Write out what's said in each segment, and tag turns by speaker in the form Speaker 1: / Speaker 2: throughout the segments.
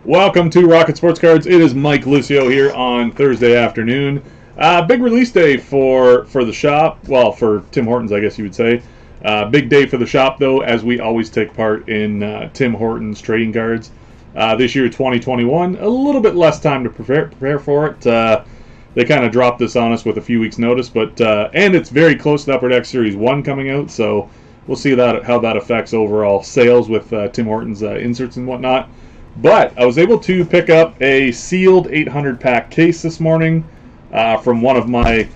Speaker 1: Welcome to Rocket Sports Cards. It is Mike Lucio here on Thursday afternoon. Big release day for the shop. Well, for Tim Hortons, I guess you would say. Big day for the shop, though, as we always take part in Tim Hortons trading cards. This year, 2021, a little bit less time to prepare for it. They kind of dropped this on us with a few weeks' notice, but and it's very close to Upper Deck Series 1 coming out, so we'll see how that affects overall sales with Tim Hortons inserts and whatnot. But I was able to pick up a sealed 800 pack case this morning from one of my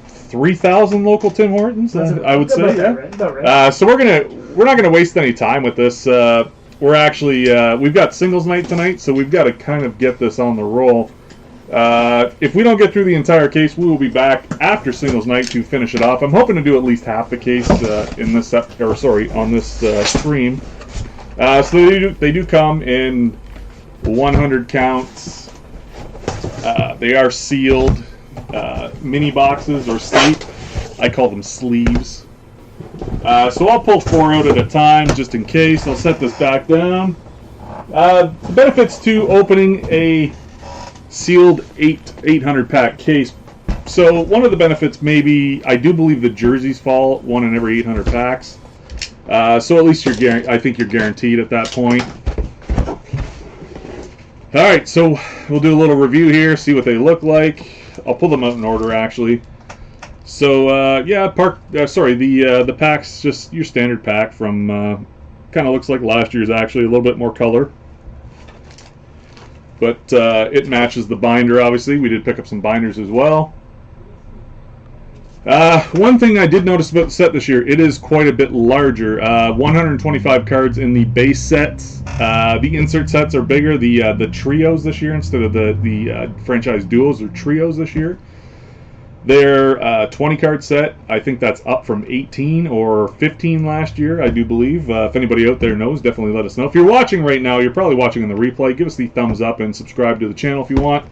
Speaker 1: 3,000 local Tim Hortons. I would say, yeah. So we're not gonna waste any time with this. We're actually we've got singles night tonight, so we've got to kind of get this on the roll. If we don't get through the entire case, we will be back after singles night to finish it off. I'm hoping to do at least half the case in this on this stream. So they do come in 100 counts. They are sealed mini boxes or sleeve. I call them sleeves. So I'll pull 4 out at a time just in case. I'll set this back down. Benefits to opening a sealed 800 pack case. So one of the benefits, maybe, I do believe the jerseys fall 1 in every 800 packs. So at least I think you're guaranteed at that point. Alright, so we'll do a little review here, see what they look like. I'll pull them out in order, actually. So, yeah, the pack's just your standard pack from, kind of looks like last year's, actually, a little bit more color. But it matches the binder, obviously. We did pick up some binders as well. One thing I did notice about the set this year, it is quite a bit larger. 125 cards in the base sets. The insert sets are bigger. The trios this year instead of the franchise duos or trios this year. Their 20 card set, I think that's up from 18 or 15 last year, I do believe. If anybody out there knows, definitely let us know. If you're watching right now, you're probably watching on the replay. Give us the thumbs up and subscribe to the channel if you want.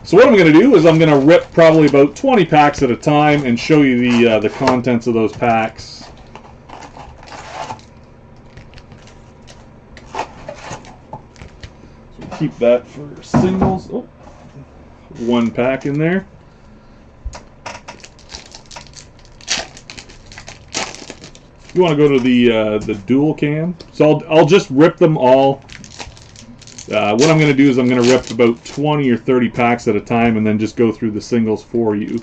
Speaker 1: So what I'm going to do is I'm going to rip probably about 20 packs at a time and show you the contents of those packs. So keep that for singles. Oh, 1 pack in there. You want to go to the dual cam. So I'll just rip them all. What I'm going to do is I'm going to rip about 20 or 30 packs at a time and then just go through the singles for you.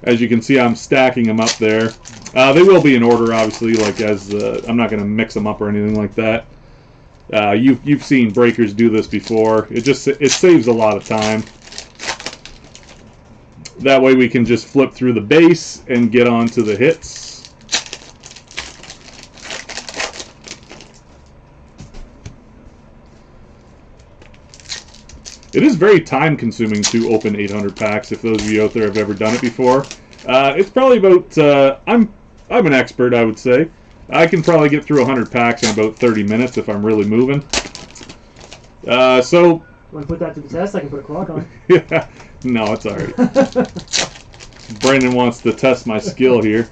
Speaker 1: As you can see, I'm stacking them up there. They will be in order, obviously, like I'm not going to mix them up or anything like that. You've seen breakers do this before. It saves a lot of time. That way we can just flip through the base and get onto the hits. It is very time consuming to open 800 packs, if those of you out there have ever done it before. It's probably about, I'm an expert, I would say. I can probably get through 100 packs in about 30 minutes if I'm really moving. So...
Speaker 2: Want to put that to the test? I can put a clock on.
Speaker 1: Yeah, no, it's alright. Brandon wants to test my skill here.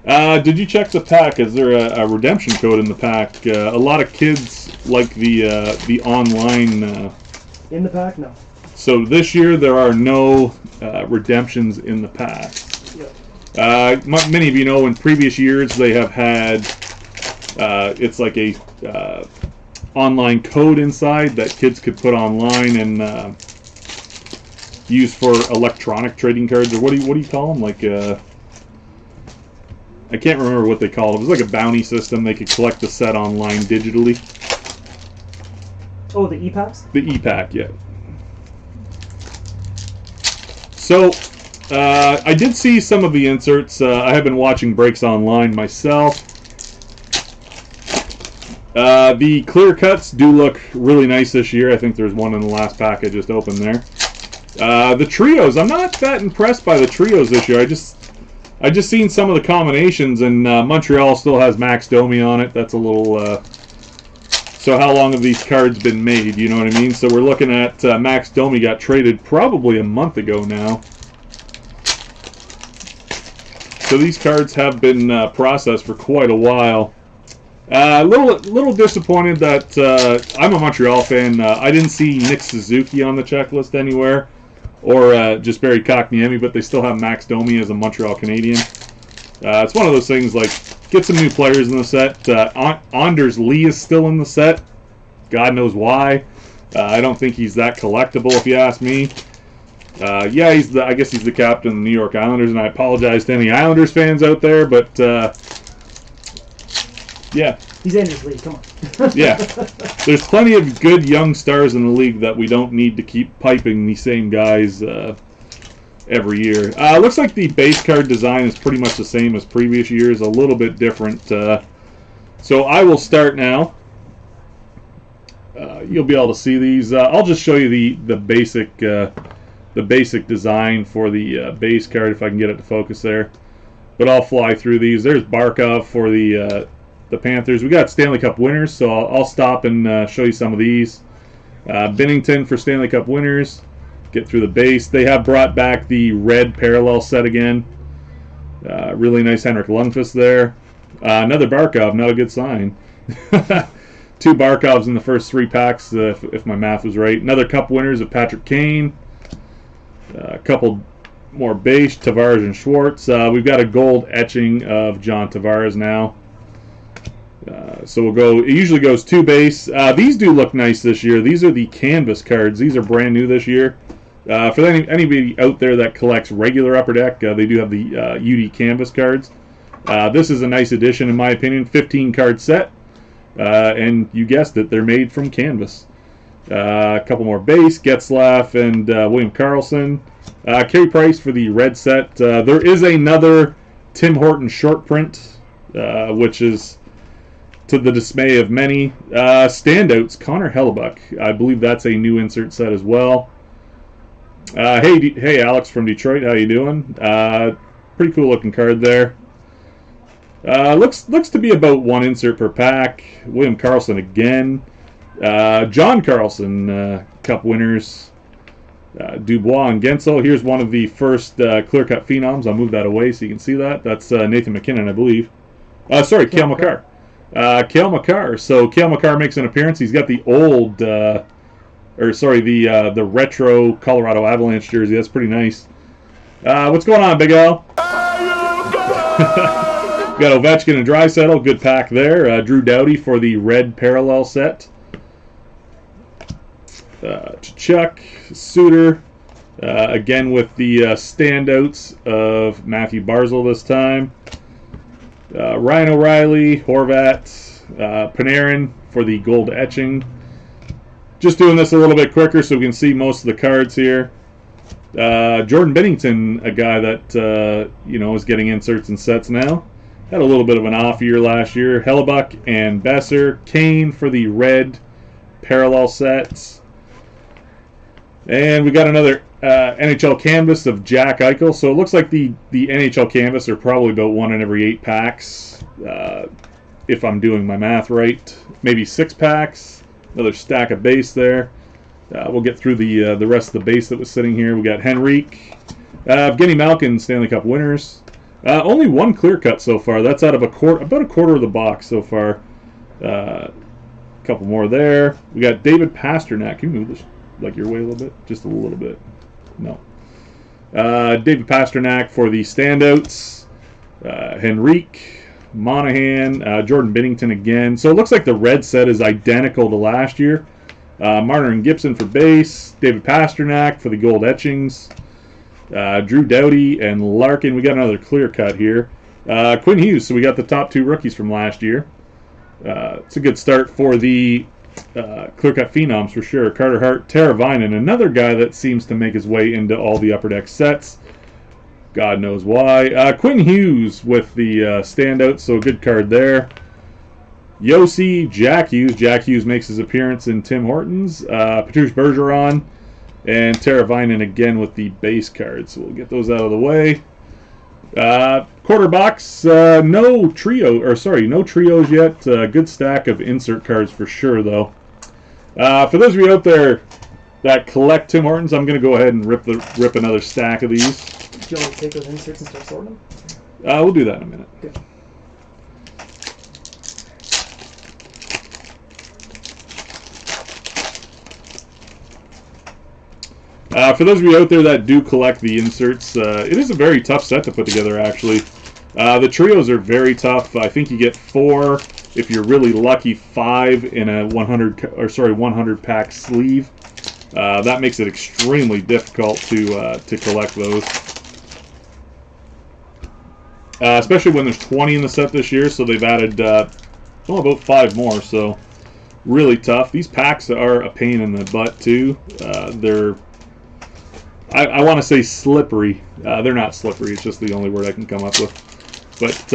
Speaker 1: Did you check the pack? Is there a redemption code in the pack? A lot of kids like the online...
Speaker 2: In the pack? No. So
Speaker 1: this year there are no redemptions in the pack. Yep. Many of you know in previous years they have had it's like a online code inside that kids could put online and use for electronic trading cards, or what do you call them? Like I can't remember what they call it. It was like a bounty system. They could collect the set online digitally.
Speaker 2: Oh, the e-packs?
Speaker 1: The e-pack, yeah. So, I did see some of the inserts. I have been watching breaks online myself. The clear cuts do look really nice this year. I think there's one in the last pack I just opened there. The trios, I'm not that impressed by the trios this year. I just seen some of the combinations, and Montreal still has Max Domi on it. That's a little... So how long have these cards been made? You know what I mean? So we're looking at Max Domi got traded probably a month ago now. So these cards have been processed for quite a while. Little disappointed that I'm a Montreal fan. I didn't see Nick Suzuki on the checklist anywhere, or just Barry Kotkaniemi, but they still have Max Domi as a Montreal Canadian. It's one of those things like get some new players in the set. Anders Lee is still in the set. God knows why. I don't think he's that collectible, if you ask me. Yeah, I guess he's the captain of the New York Islanders, and I apologize to any Islanders fans out there, but yeah.
Speaker 2: He's Anders Lee, come on.
Speaker 1: Yeah. There's plenty of good young stars in the league that we don't need to keep piping the same guys every year. Looks like the base card design is pretty much the same as previous years, a little bit different. So I will start now. You'll be able to see these. I'll just show you the basic design for the base card if I can get it to focus there. But I'll fly through these. There's Barkov for the Panthers. We got Stanley Cup winners, so I'll stop and show you some of these. Binnington for Stanley Cup winners. Get through the base. They have brought back the red parallel set again. Really nice Henrik Lundqvist there. Another Barkov, not a good sign. 2 Barkovs in the first 3 packs, if my math was right. Another Cup winners of Patrick Kane. A couple more base, Tavares and Schwartz. We've got a gold etching of John Tavares now. So we'll go, it usually goes 2 base. These do look nice this year. These are the canvas cards. These are brand new this year. For anybody out there that collects regular Upper Deck, they do have the UD canvas cards. This is a nice addition in my opinion. 15 card set. And you guessed it, they're made from canvas. A couple more base, Getzlaf and William Karlsson. Carey Price for the red set. There is another Tim Horton short print, which is to the dismay of many. Standouts, Connor Hellebuck. I believe that's a new insert set as well. Hey, Alex from Detroit, how you doing? Pretty cool looking card there. Looks to be about 1 insert per pack. William Karlsson again. John Carlson, Cup winners. Dubois and Gensel. Here's one of the first clear-cut phenoms. I'll move that away so you can see that. That's Nathan McKinnon, I believe. Sorry, Cale Makar. Cale Makar. So Cale Makar makes an appearance. He's got the old, the retro Colorado Avalanche jersey. That's pretty nice. What's going on, Big Al? Got Ovechkin and Draisaitl. Good pack there. Drew Doughty for the red parallel set. Chuck, Suter, again with the standouts of Matthew Barzal this time. Ryan O'Reilly, Horvat, Panarin for the gold etching. Just doing this a little bit quicker so we can see most of the cards here. Jordan Binnington, a guy that is getting inserts and sets now. Had a little bit of an off year last year. Hellebuck and Besser. Kane for the red parallel sets. And we got another NHL canvas of Jack Eichel. So it looks like the NHL canvas are probably about 1 in every 8 packs, if I'm doing my math right. Maybe 6 packs. Another stack of base there. We'll get through the rest of the base that was sitting here. We got Henrique, Evgeny Malkin, Stanley Cup winners. Only 1 clear cut so far. That's out of about a quarter of the box so far. A couple more there. We got David Pastrnak. Can you move this like your way a little bit? Just a little bit. No. David Pastrnak for the standouts. Henrique, Monahan, Jordan Binnington again. So it looks like the red set is identical to last year. Marner and Gibson for base. David Pastrnak for the gold etchings. Drew Doughty and Larkin. We got another clear cut here. Quinn Hughes. So we got the top 2 rookies from last year. It's a good start for the clear cut phenoms for sure. Carter Hart, Tara Vinen, another guy that seems to make his way into all the Upper Deck sets. God knows why. Quinn Hughes with the standout. So a good card there. Yossi, Jack Hughes. Jack Hughes makes his appearance in Tim Hortons. Patrice Bergeron. And Tara Vinen again with the base cards. So we'll get those out of the way. Quarter box, no trios yet. Good stack of insert cards for sure, though. For those of you out there that collect Tim Hortons, I'm going to go ahead and rip another stack of these.
Speaker 2: Do you want to take those inserts and start sorting them?
Speaker 1: We'll do that in a minute.
Speaker 2: Good.
Speaker 1: For those of you out there that do collect the inserts, it is a very tough set to put together, actually. The trios are very tough. I think you get 4, if you're really lucky, 5 in a 100 pack sleeve. That makes it extremely difficult to collect those. Especially when there's 20 in the set this year, so they've added about 5 more, so really tough. These packs are a pain in the butt too. They're, I want to say slippery. They're not slippery, it's just the only word I can come up with. But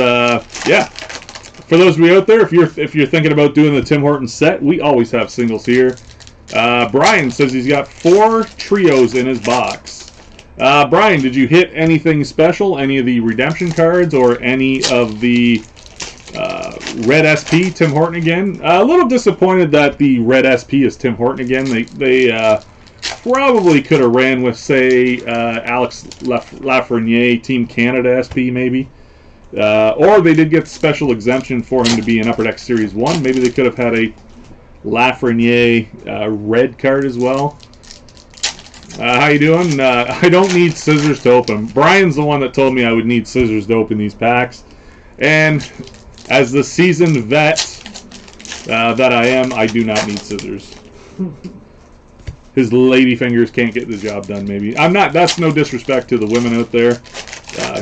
Speaker 1: yeah, for those of you out there, if you're thinking about doing the Tim Hortons set, we always have singles here. Brian says he's got 4 trios in his box. Brian, did you hit anything special? Any of the redemption cards or any of the Red SP Tim Horton again? A little disappointed that the Red SP is Tim Horton again. They probably could have ran with, say, Alex Lafreniere Team Canada SP maybe. Or they did get special exemption for him to be in Upper Deck Series 1. Maybe they could have had a Lafreniere red card as well. How you doing? I don't need scissors to open. Brian's the one that told me I would need scissors to open these packs. And as the seasoned vet that I am, I do not need scissors. His lady fingers can't get the job done, maybe. I'm not. That's no disrespect to the women out there.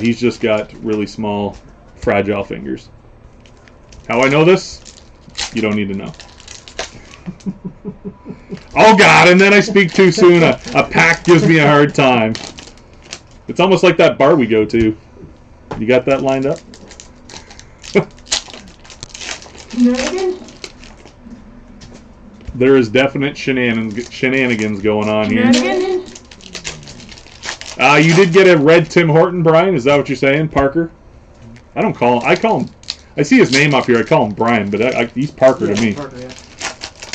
Speaker 1: He's just got really small, fragile fingers. How I know this? You don't need to know. Oh God, and then I speak too soon. A pack gives me a hard time. It's almost like that bar we go to. You got that lined up? There is definite shenanigans going on here. You did get a red Tim Horton, Brian. Is that what you're saying, Parker? I don't call him. I call him. I see his name up here. I call him Brian, but he's Parker to me.
Speaker 2: Parker, yeah.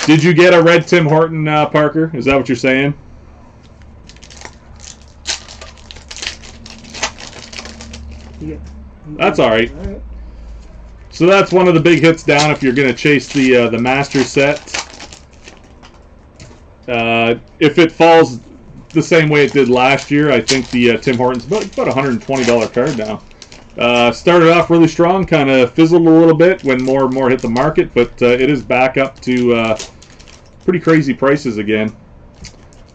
Speaker 1: Did you get a red Tim Horton, Parker? Is that what you're saying?
Speaker 2: Yeah.
Speaker 1: That's all right.
Speaker 2: All right.
Speaker 1: So that's one of the big hits down if you're going to chase the Master set. If it falls the same way it did last year, I think the Tim Hortons about $120 card now. Started off really strong, kind of fizzled a little bit when more and more hit the market, but it is back up to pretty crazy prices again.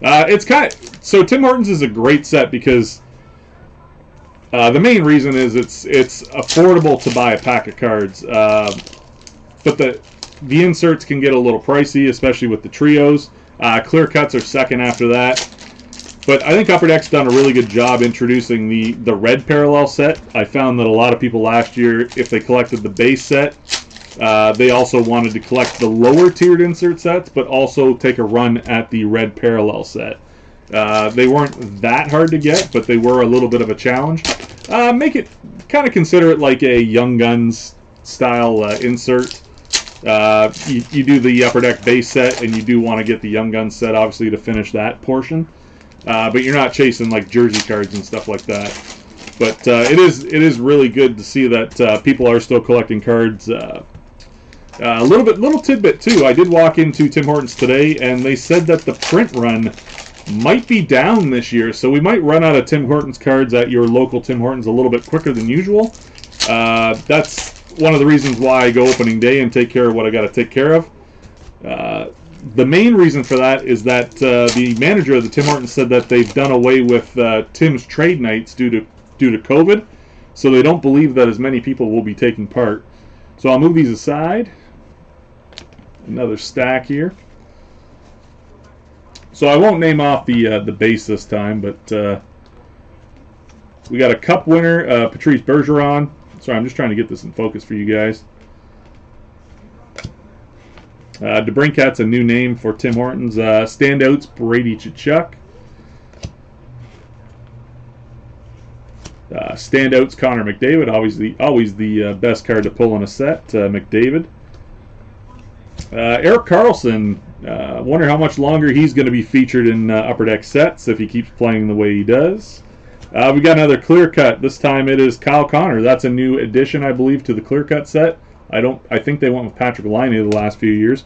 Speaker 1: So Tim Hortons is a great set because the main reason is it's affordable to buy a pack of cards, but the inserts can get a little pricey, especially with the trios. Clear cuts are second after that. But I think Upper Deck's done a really good job introducing the red parallel set. I found that a lot of people last year, if they collected the base set, they also wanted to collect the lower tiered insert sets, but also take a run at the red parallel set. They weren't that hard to get, but they were a little bit of a challenge. Consider it like a Young Guns style insert. You do the Upper Deck base set, and you do want to get the Young Guns set, obviously, to finish that portion. But you're not chasing like jersey cards and stuff like that. But it is really good to see that people are still collecting cards. Little tidbit too. I did walk into Tim Hortons today, and they said that the print run might be down this year, so we might run out of Tim Hortons cards at your local Tim Hortons a little bit quicker than usual. That's one of the reasons why I go opening day and take care of what I got to take care of. The main reason for that is that the manager of the Tim Hortons said that they've done away with Tim's trade nights due to COVID, so they don't believe that as many people will be taking part. So I'll move these aside. Another stack here. So I won't name off the base this time, but we got a Cup winner, Patrice Bergeron. Sorry, I'm just trying to get this in focus for you guys. DeBrincat's a new name for Tim Hortons. Standouts, Brady Tkachuk. Standouts, Connor McDavid. Always the best card to pull in a set, McDavid. Erik Karlsson. Wonder how much longer he's going to be featured in Upper Deck sets if he keeps playing the way he does. We got another clear cut. This time it is Kyle Connor. That's a new addition, I believe, to the clear cut set. I think they went with Patrick Laine the last few years.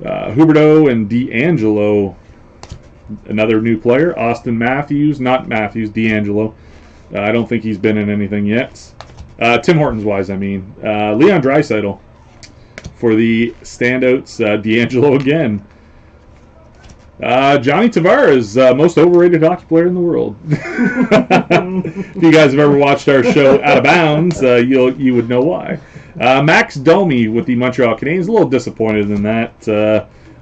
Speaker 1: Huberdeau and D'Angelo. Another new player, Austin Matthews. Not Matthews, D'Angelo. I don't think he's been in anything yet. Tim Hortons wise, I mean. Leon Draisaitl for the standouts. D'Angelo again. Johnny Tavares, most overrated hockey player in the world. If you guys have ever watched our show Out of Bounds, you would know why. Max Domi with the Montreal Canadiens. A little disappointed in that.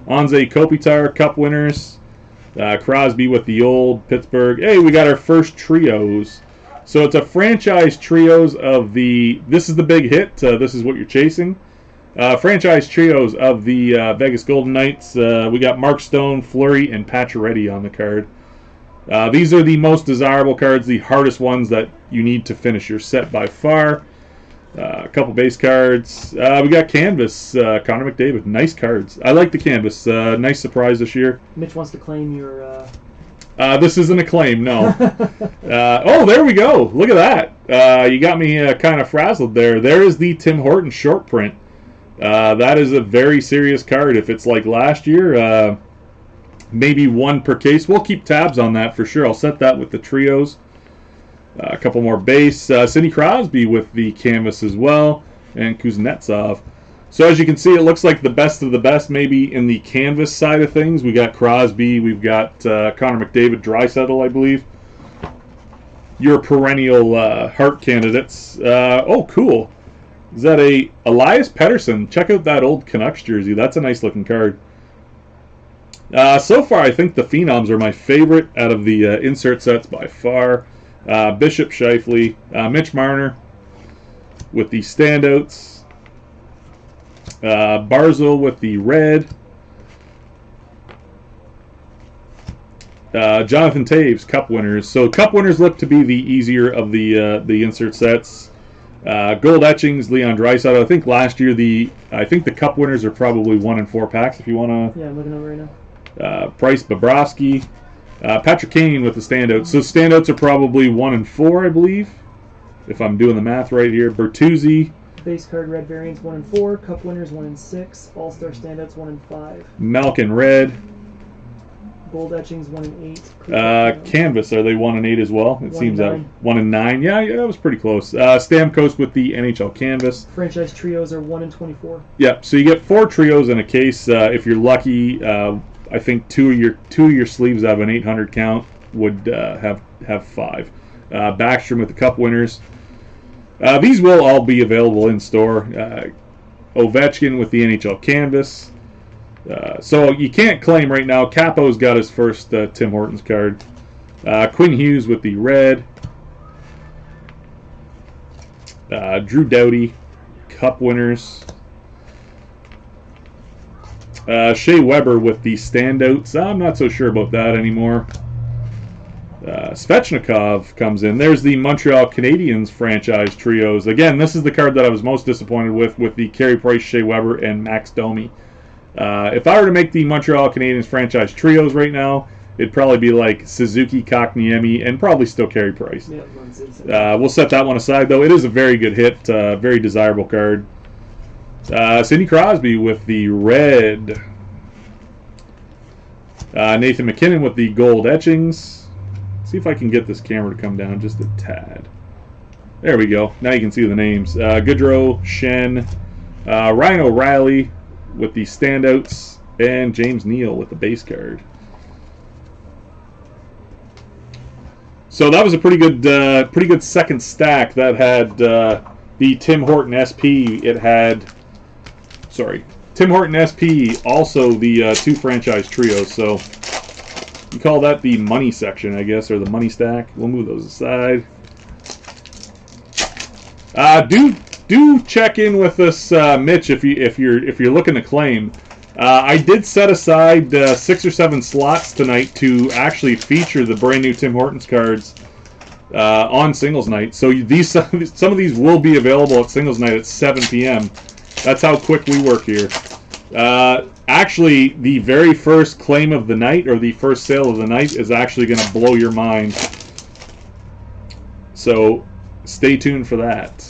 Speaker 1: Anze Kopitar, Cup winners. Crosby with the old Pittsburgh. Hey, we got our first trios. So it's a franchise trios of the... This is the big hit. This is what you're chasing. Franchise trios of the Vegas Golden Knights. We got Mark Stone, Fleury, and Pacioretty on the card. These are the most desirable cards, the hardest ones that you need to finish your set by far. A couple base cards. We got Canvas, Connor McDavid. Nice cards. I like the Canvas. Nice surprise this year.
Speaker 2: Mitch wants to claim your...
Speaker 1: This isn't a claim, no. Oh, there we go. Look at that. You got me kind of frazzled there. There is the Tim Horton short print. That is a very serious card. If it's like last year, maybe one per case. We'll keep tabs on that for sure. I'll set that with the trios. A couple more base. Sidney Crosby with the canvas as well. And Kuznetsov. So as you can see, it looks like the best of the best maybe in the canvas side of things. We got Crosby. We've got Connor McDavid, Draisaitl, I believe. Your perennial Hart candidates. Oh, cool. Is that a Elias Pettersson? Check out that old Canucks jersey. That's a nice looking card. So far, I think the Phenoms are my favorite out of the insert sets by far. Bishop, Scheifele, Mitch Marner with the standouts. Barzal with the red. Jonathan Taves, Cup winners. So Cup winners look to be the easier of the insert sets. Gold etchings, Leon Draisaitl. I think last year the Cup winners are probably 1 in 4 packs. If you want to.
Speaker 2: Yeah, I'm looking over right now.
Speaker 1: Price, Bobrovsky, Patrick Kane with the standouts. So standouts are probably 1 in 4, I believe, if I'm doing the math right here. Bertuzzi.
Speaker 2: Base card red variants 1 in 4. Cup winners 1 in 6. All star standouts 1 in 5.
Speaker 1: Malkin red.
Speaker 2: Gold etchings 1 in 8.
Speaker 1: Canvas, are they 1 in 8 as well? It seems that 1 in 9. Yeah, that was pretty close. Stamkos with the NHL canvas.
Speaker 2: Franchise trios are 1 in 24.
Speaker 1: Yep. So you get 4 trios in a case. If you're lucky, I think two of your sleeves have an 800 count. Would have 5. Backstrom with the Cup winners. These will all be available in store. Ovechkin with the NHL canvas. So you can't claim right now. Capo's got his first Tim Hortons card. Quinn Hughes with the red. Drew Doughty, Cup winners. Shea Weber with the standouts. I'm not so sure about that anymore. Svechnikov comes in. There's the Montreal Canadiens franchise trios. Again, this is the card that I was most disappointed with the Carey Price, Shea Weber, and Max Domi. If I were to make the Montreal Canadiens franchise trios right now, it'd probably be like Suzuki, Kotkaniemi, and probably still Carey Price.
Speaker 2: Yeah,
Speaker 1: we'll set that one aside, though. It is a very good hit, very desirable card. Sidney Crosby with the red. Nathan McKinnon with the gold etchings. See if I can get this camera to come down just a tad. There we go. Now you can see the names. Goodrow, Shen, Ryan O'Reilly with the standouts, and James Neal with the base card. So that was a pretty good second stack. That had the Tim Horton SP. It had, Tim Horton SP, also the 2 franchise trios. So you call that the money section, I guess, or the money stack. We'll move those aside. Do check in with us, Mitch, if you're looking to claim. I did set aside 6 or 7 slots tonight to actually feature the brand new Tim Hortons cards on Singles Night. So some of these will be available at Singles Night at 7 p.m. That's how quick we work here. Actually, the very first claim of the night, or the first sale of the night, is actually going to blow your mind. So stay tuned for that.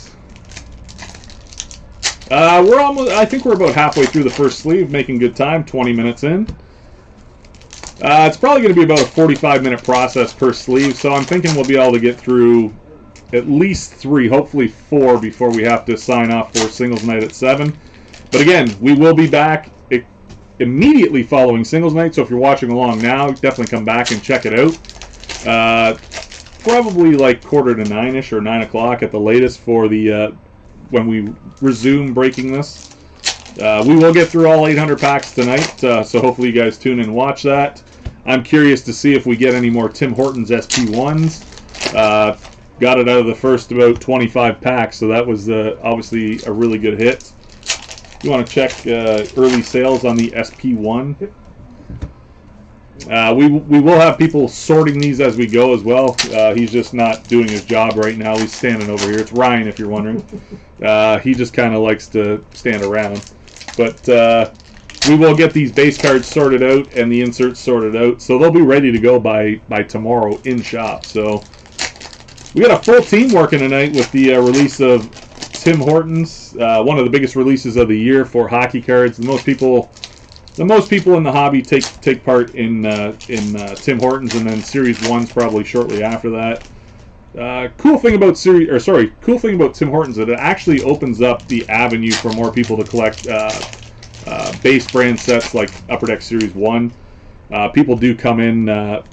Speaker 1: I think we're about halfway through the first sleeve, making good time, 20 minutes in. It's probably going to be about a 45-minute process per sleeve, so I'm thinking we'll be able to get through at least 3, hopefully 4, before we have to sign off for singles night at 7. But again, we will be back immediately following singles night, so if you're watching along now, definitely come back and check it out. Probably like 8:45-ish or 9 o'clock at the latest for the when we resume breaking this. We will get through all 800 packs tonight, so hopefully you guys tune in and watch that. I'm curious to see if we get any more Tim Hortons SP1s. Got it out of the first about 25 packs, so that was obviously a really good hit. You want to check early sales on the SP1? We will have people sorting these as we go as well. He's just not doing his job right now. He's standing over here. It's Ryan, if you're wondering. He just kind of likes to stand around. But we will get these base cards sorted out and the inserts sorted out, so they'll be ready to go by tomorrow in shop. So we got a full team working tonight with the release of Tim Hortons, one of the biggest releases of the year for hockey cards. The most people in the hobby take part in Tim Hortons, and then Series 1's probably shortly after that. Cool thing about Tim Hortons is that it actually opens up the avenue for more people to collect base brand sets like Upper Deck Series 1. People do come in.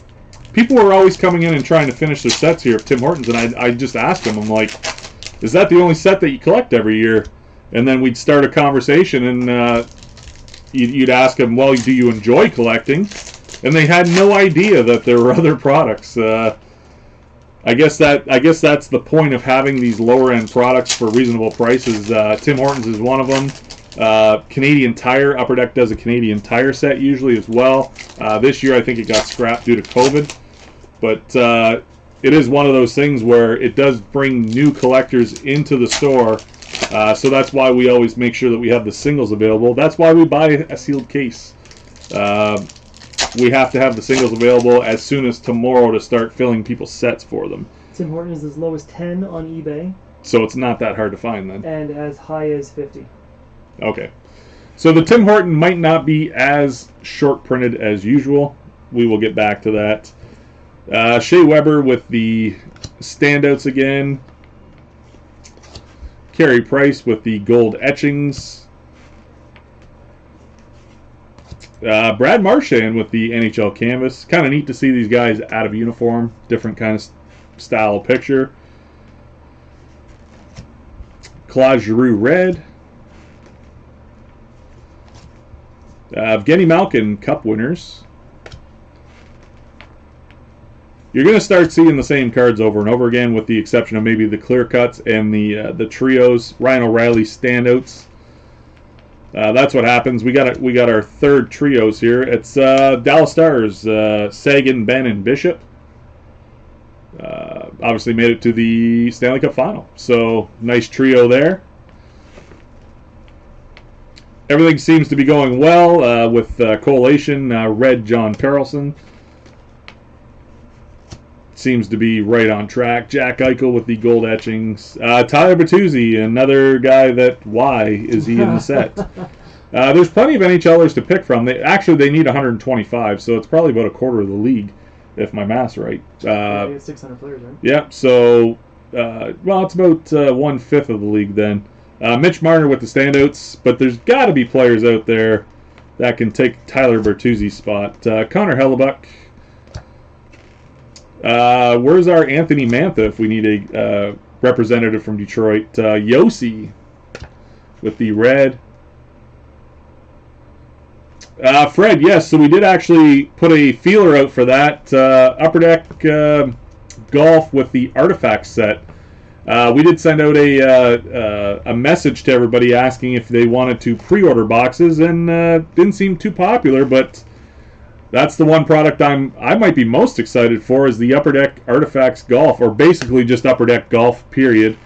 Speaker 1: People are always coming in and trying to finish their sets here of Tim Hortons, and I just asked them, I'm like, is that the only set that you collect every year? And then we'd start a conversation, and you'd ask them, well, do you enjoy collecting? And they had no idea that there were other products. I guess that's the point of having these lower end products for reasonable prices. Tim Hortons is one of them. Canadian Tire, Upper Deck does a Canadian Tire set usually as well. This year I think it got scrapped due to COVID, but it is one of those things where it does bring new collectors into the store. So that's why we always make sure that we have the singles available. That's why we buy a sealed case. We have to have the singles available as soon as tomorrow to start filling people's sets for them.
Speaker 2: Tim Hortons is as low as 10 on eBay.
Speaker 1: So it's not that hard to find then.
Speaker 2: And as high as 50.
Speaker 1: Okay. So the Tim Horton might not be as short printed as usual. We will get back to that. Shea Weber with the standouts again. Carey Price with the gold etchings. Brad Marchand with the NHL canvas. Kind of neat to see these guys out of uniform. Different kind of style picture. Claude Giroux red. Evgeny Malkin Cup winners. You're going to start seeing the same cards over and over again, with the exception of maybe the clear cuts and the trios. Ryan O'Reilly standouts. That's what happens. We got our third trios here. It's Dallas Stars, Sagan, Ben, and Bishop. Obviously made it to the Stanley Cup final. So nice trio there. Everything seems to be going well with Collation, red John Perelson. Seems to be right on track. Jack Eichel with the gold etchings. Tyler Bertuzzi, another guy that, why is he in the set? There's plenty of NHLers to pick from. They need 125, so it's probably about a quarter of the league, if my math's right.
Speaker 2: 600 players, right?
Speaker 1: Yeah, so, well, it's about 1/5 of the league then. Mitch Marner with the standouts, but there's got to be players out there that can take Tyler Bertuzzi's spot. Connor Hellebuck. Where's our Anthony Mantha if we need a representative from Detroit? Yossi with the red. Fred, yes, so we did actually put a feeler out for that. Upper Deck Golf with the Artifact set. We did send out a message to everybody asking if they wanted to pre-order boxes, and didn't seem too popular, but that's the one product I might be most excited for, is the Upper Deck Artifacts Golf, or basically just Upper Deck Golf, period.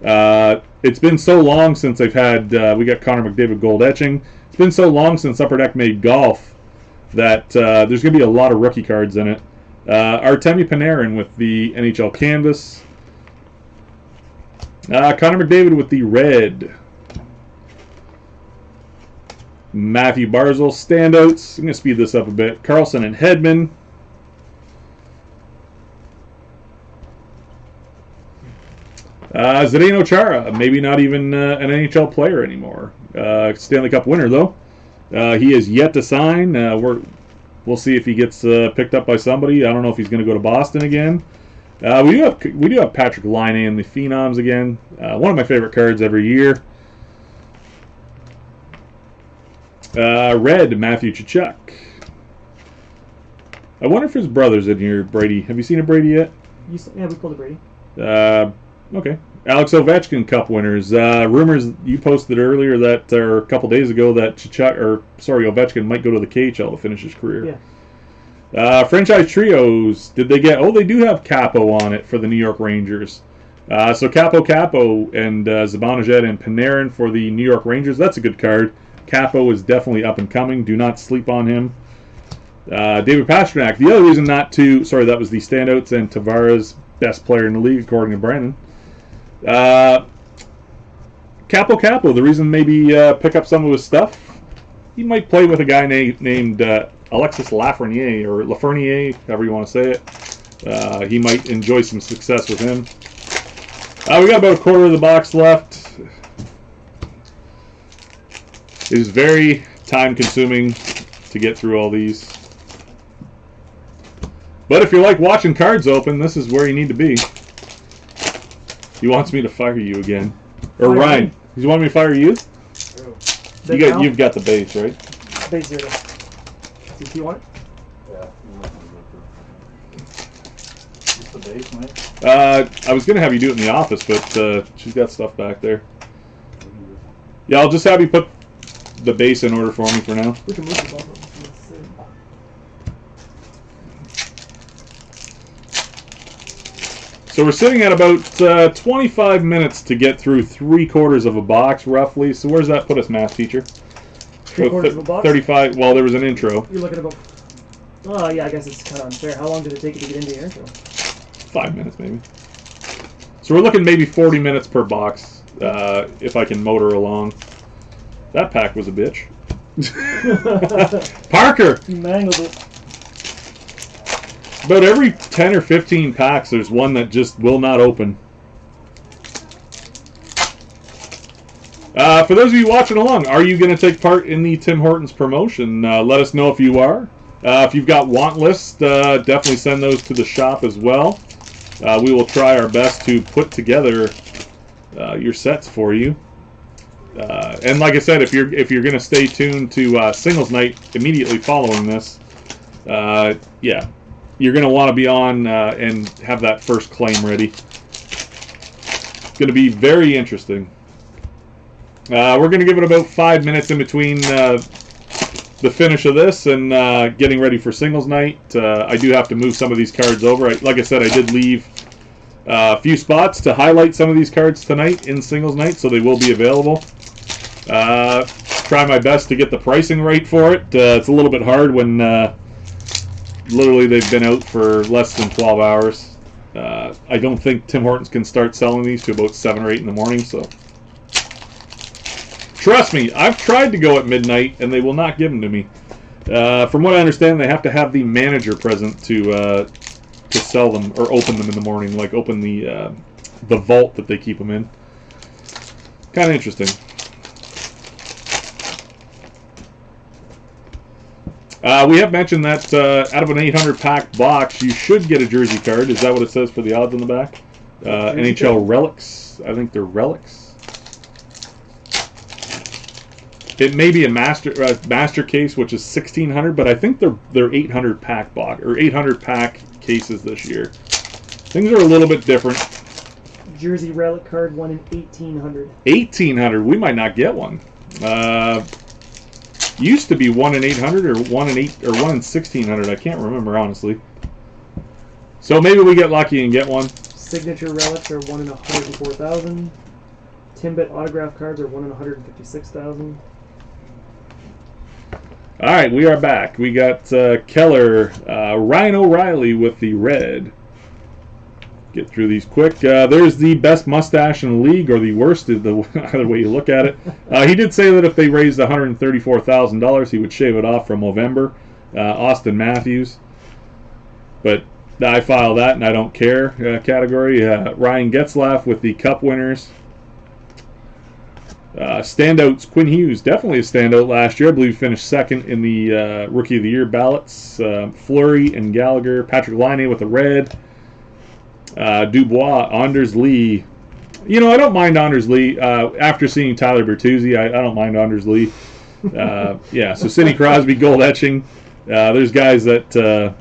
Speaker 1: It's been so long since I've had, we got Connor McDavid gold etching. It's been so long since Upper Deck made golf that there's going to be a lot of rookie cards in it. Artemi Panarin with the NHL canvas. Connor McDavid with the red. Matthew Barzal, standouts. I'm going to speed this up a bit. Carlson and Hedman. Zdeno Chara, maybe not even an NHL player anymore. Stanley Cup winner, though. He is yet to sign. We'll see if he gets picked up by somebody. I don't know if he's going to go to Boston again. We do have Patrick Laine in the Phenoms again. One of my favorite cards every year. Red, Matthew Tkachuk. I wonder if his brother's in here, Brady. Have you seen a Brady yet?
Speaker 2: Yeah, we pulled a Brady.
Speaker 1: Okay. Alex Ovechkin Cup winners. Rumors you posted earlier that, or a couple days ago, that Ovechkin might go to the KHL to finish his career.
Speaker 2: Yeah.
Speaker 1: Franchise trios. Did they get? Oh, they do have Capo on it for the New York Rangers. So Capo and Zibanejad and Panarin for the New York Rangers. That's a good card. Capo is definitely up and coming. Do not sleep on him. David Pastrnak. The other reason not to... Sorry, that was the standouts and Tavares, best player in the league, according to Brandon. Capo. The reason maybe pick up some of his stuff. He might play with a guy named Alexis Lafreniere, or Lafreniere, however you want to say it. He might enjoy some success with him. We got about a quarter of the box left. It is very time-consuming to get through all these. But if you like watching cards open, this is where you need to be. He wants me to fire you again. Or Ryan. You want me to fire you? You've got the base, right?
Speaker 2: Base 0. Do you want it?
Speaker 3: Yeah. What's the base, Mike?
Speaker 1: I was going to have you do it in the office, but she's got stuff back there. Yeah, I'll just have you put the base in order for me for now.
Speaker 2: We can move the ball.
Speaker 1: So we're sitting at about 25 minutes to get through 3/4 of a box, roughly. So where's that put us, math teacher?
Speaker 2: 3/4 of a box?
Speaker 1: 35. Well, there was an intro.
Speaker 2: You're looking at about... Oh, yeah, I guess it's kind of unfair. How long did it take you to get into the intro?
Speaker 1: 5 minutes, maybe. So we're looking maybe 40 minutes per box, if I can motor along. That pack was a bitch. Parker!
Speaker 2: You mangled it.
Speaker 1: About every 10 or 15 packs, there's one that just will not open. For those of you watching along, are you going to take part in the Tim Hortons promotion? Let us know if you are. If you've got want lists, definitely send those to the shop as well. We will try our best to put together your sets for you. And like I said, if you're going to stay tuned to singles night immediately following this, yeah, you're going to want to be on and have that first claim ready. It's going to be very interesting. We're going to give it about 5 minutes in between the finish of this and getting ready for singles night. I do have to move some of these cards over. Like I said, I did leave a few spots to highlight some of these cards tonight in singles night, so they will be available. Try my best to get the pricing right for it. It's a little bit hard when literally they've been out for less than 12 hours. I don't think Tim Hortons can start selling these to about 7 or 8 in the morning, so trust me, I've tried to go at midnight and they will not give them to me. From what I understand, they have to have the manager present to sell them or open them in the morning, like open the vault that they keep them in. Kind of interesting. We have mentioned that out of an 800 pack box, you should get a jersey card. Is that what it says for the odds on the back? NHL Relics. I think they're Relics. It may be a master case, which is 1,600, but I think they're 800 pack box or 800 pack cases this year. Things are a little bit different.
Speaker 2: Jersey Relic card, 1 in 1,800.
Speaker 1: 1,800. We might not get one. Used to be 1 in 800 or 1 in 1 in 1,600. I can't remember honestly. So maybe we get lucky and get one.
Speaker 2: Signature relics are 1 in 104,000. Timbit autograph cards are 1 in 156,000.
Speaker 1: All right, we are back. We got Keller, Ryan O'Reilly with the red. Get through these quick. There's the best mustache in the league, or the worst, either way you look at it. He did say that if they raised $134,000, he would shave it off from November. Austin Matthews. But I file that and I don't care category. Ryan Getzlaff with the Cup winners. Standouts, Quinn Hughes, definitely a standout last year. I believe he finished second in the Rookie of the Year ballots. Fleury and Gallagher. Patrick Laine with the red. Dubois, Anders Lee. You know, I don't mind Anders Lee. After seeing Tyler Bertuzzi, I don't mind Anders Lee. Yeah, so Sidney Crosby, gold etching. There's guys that,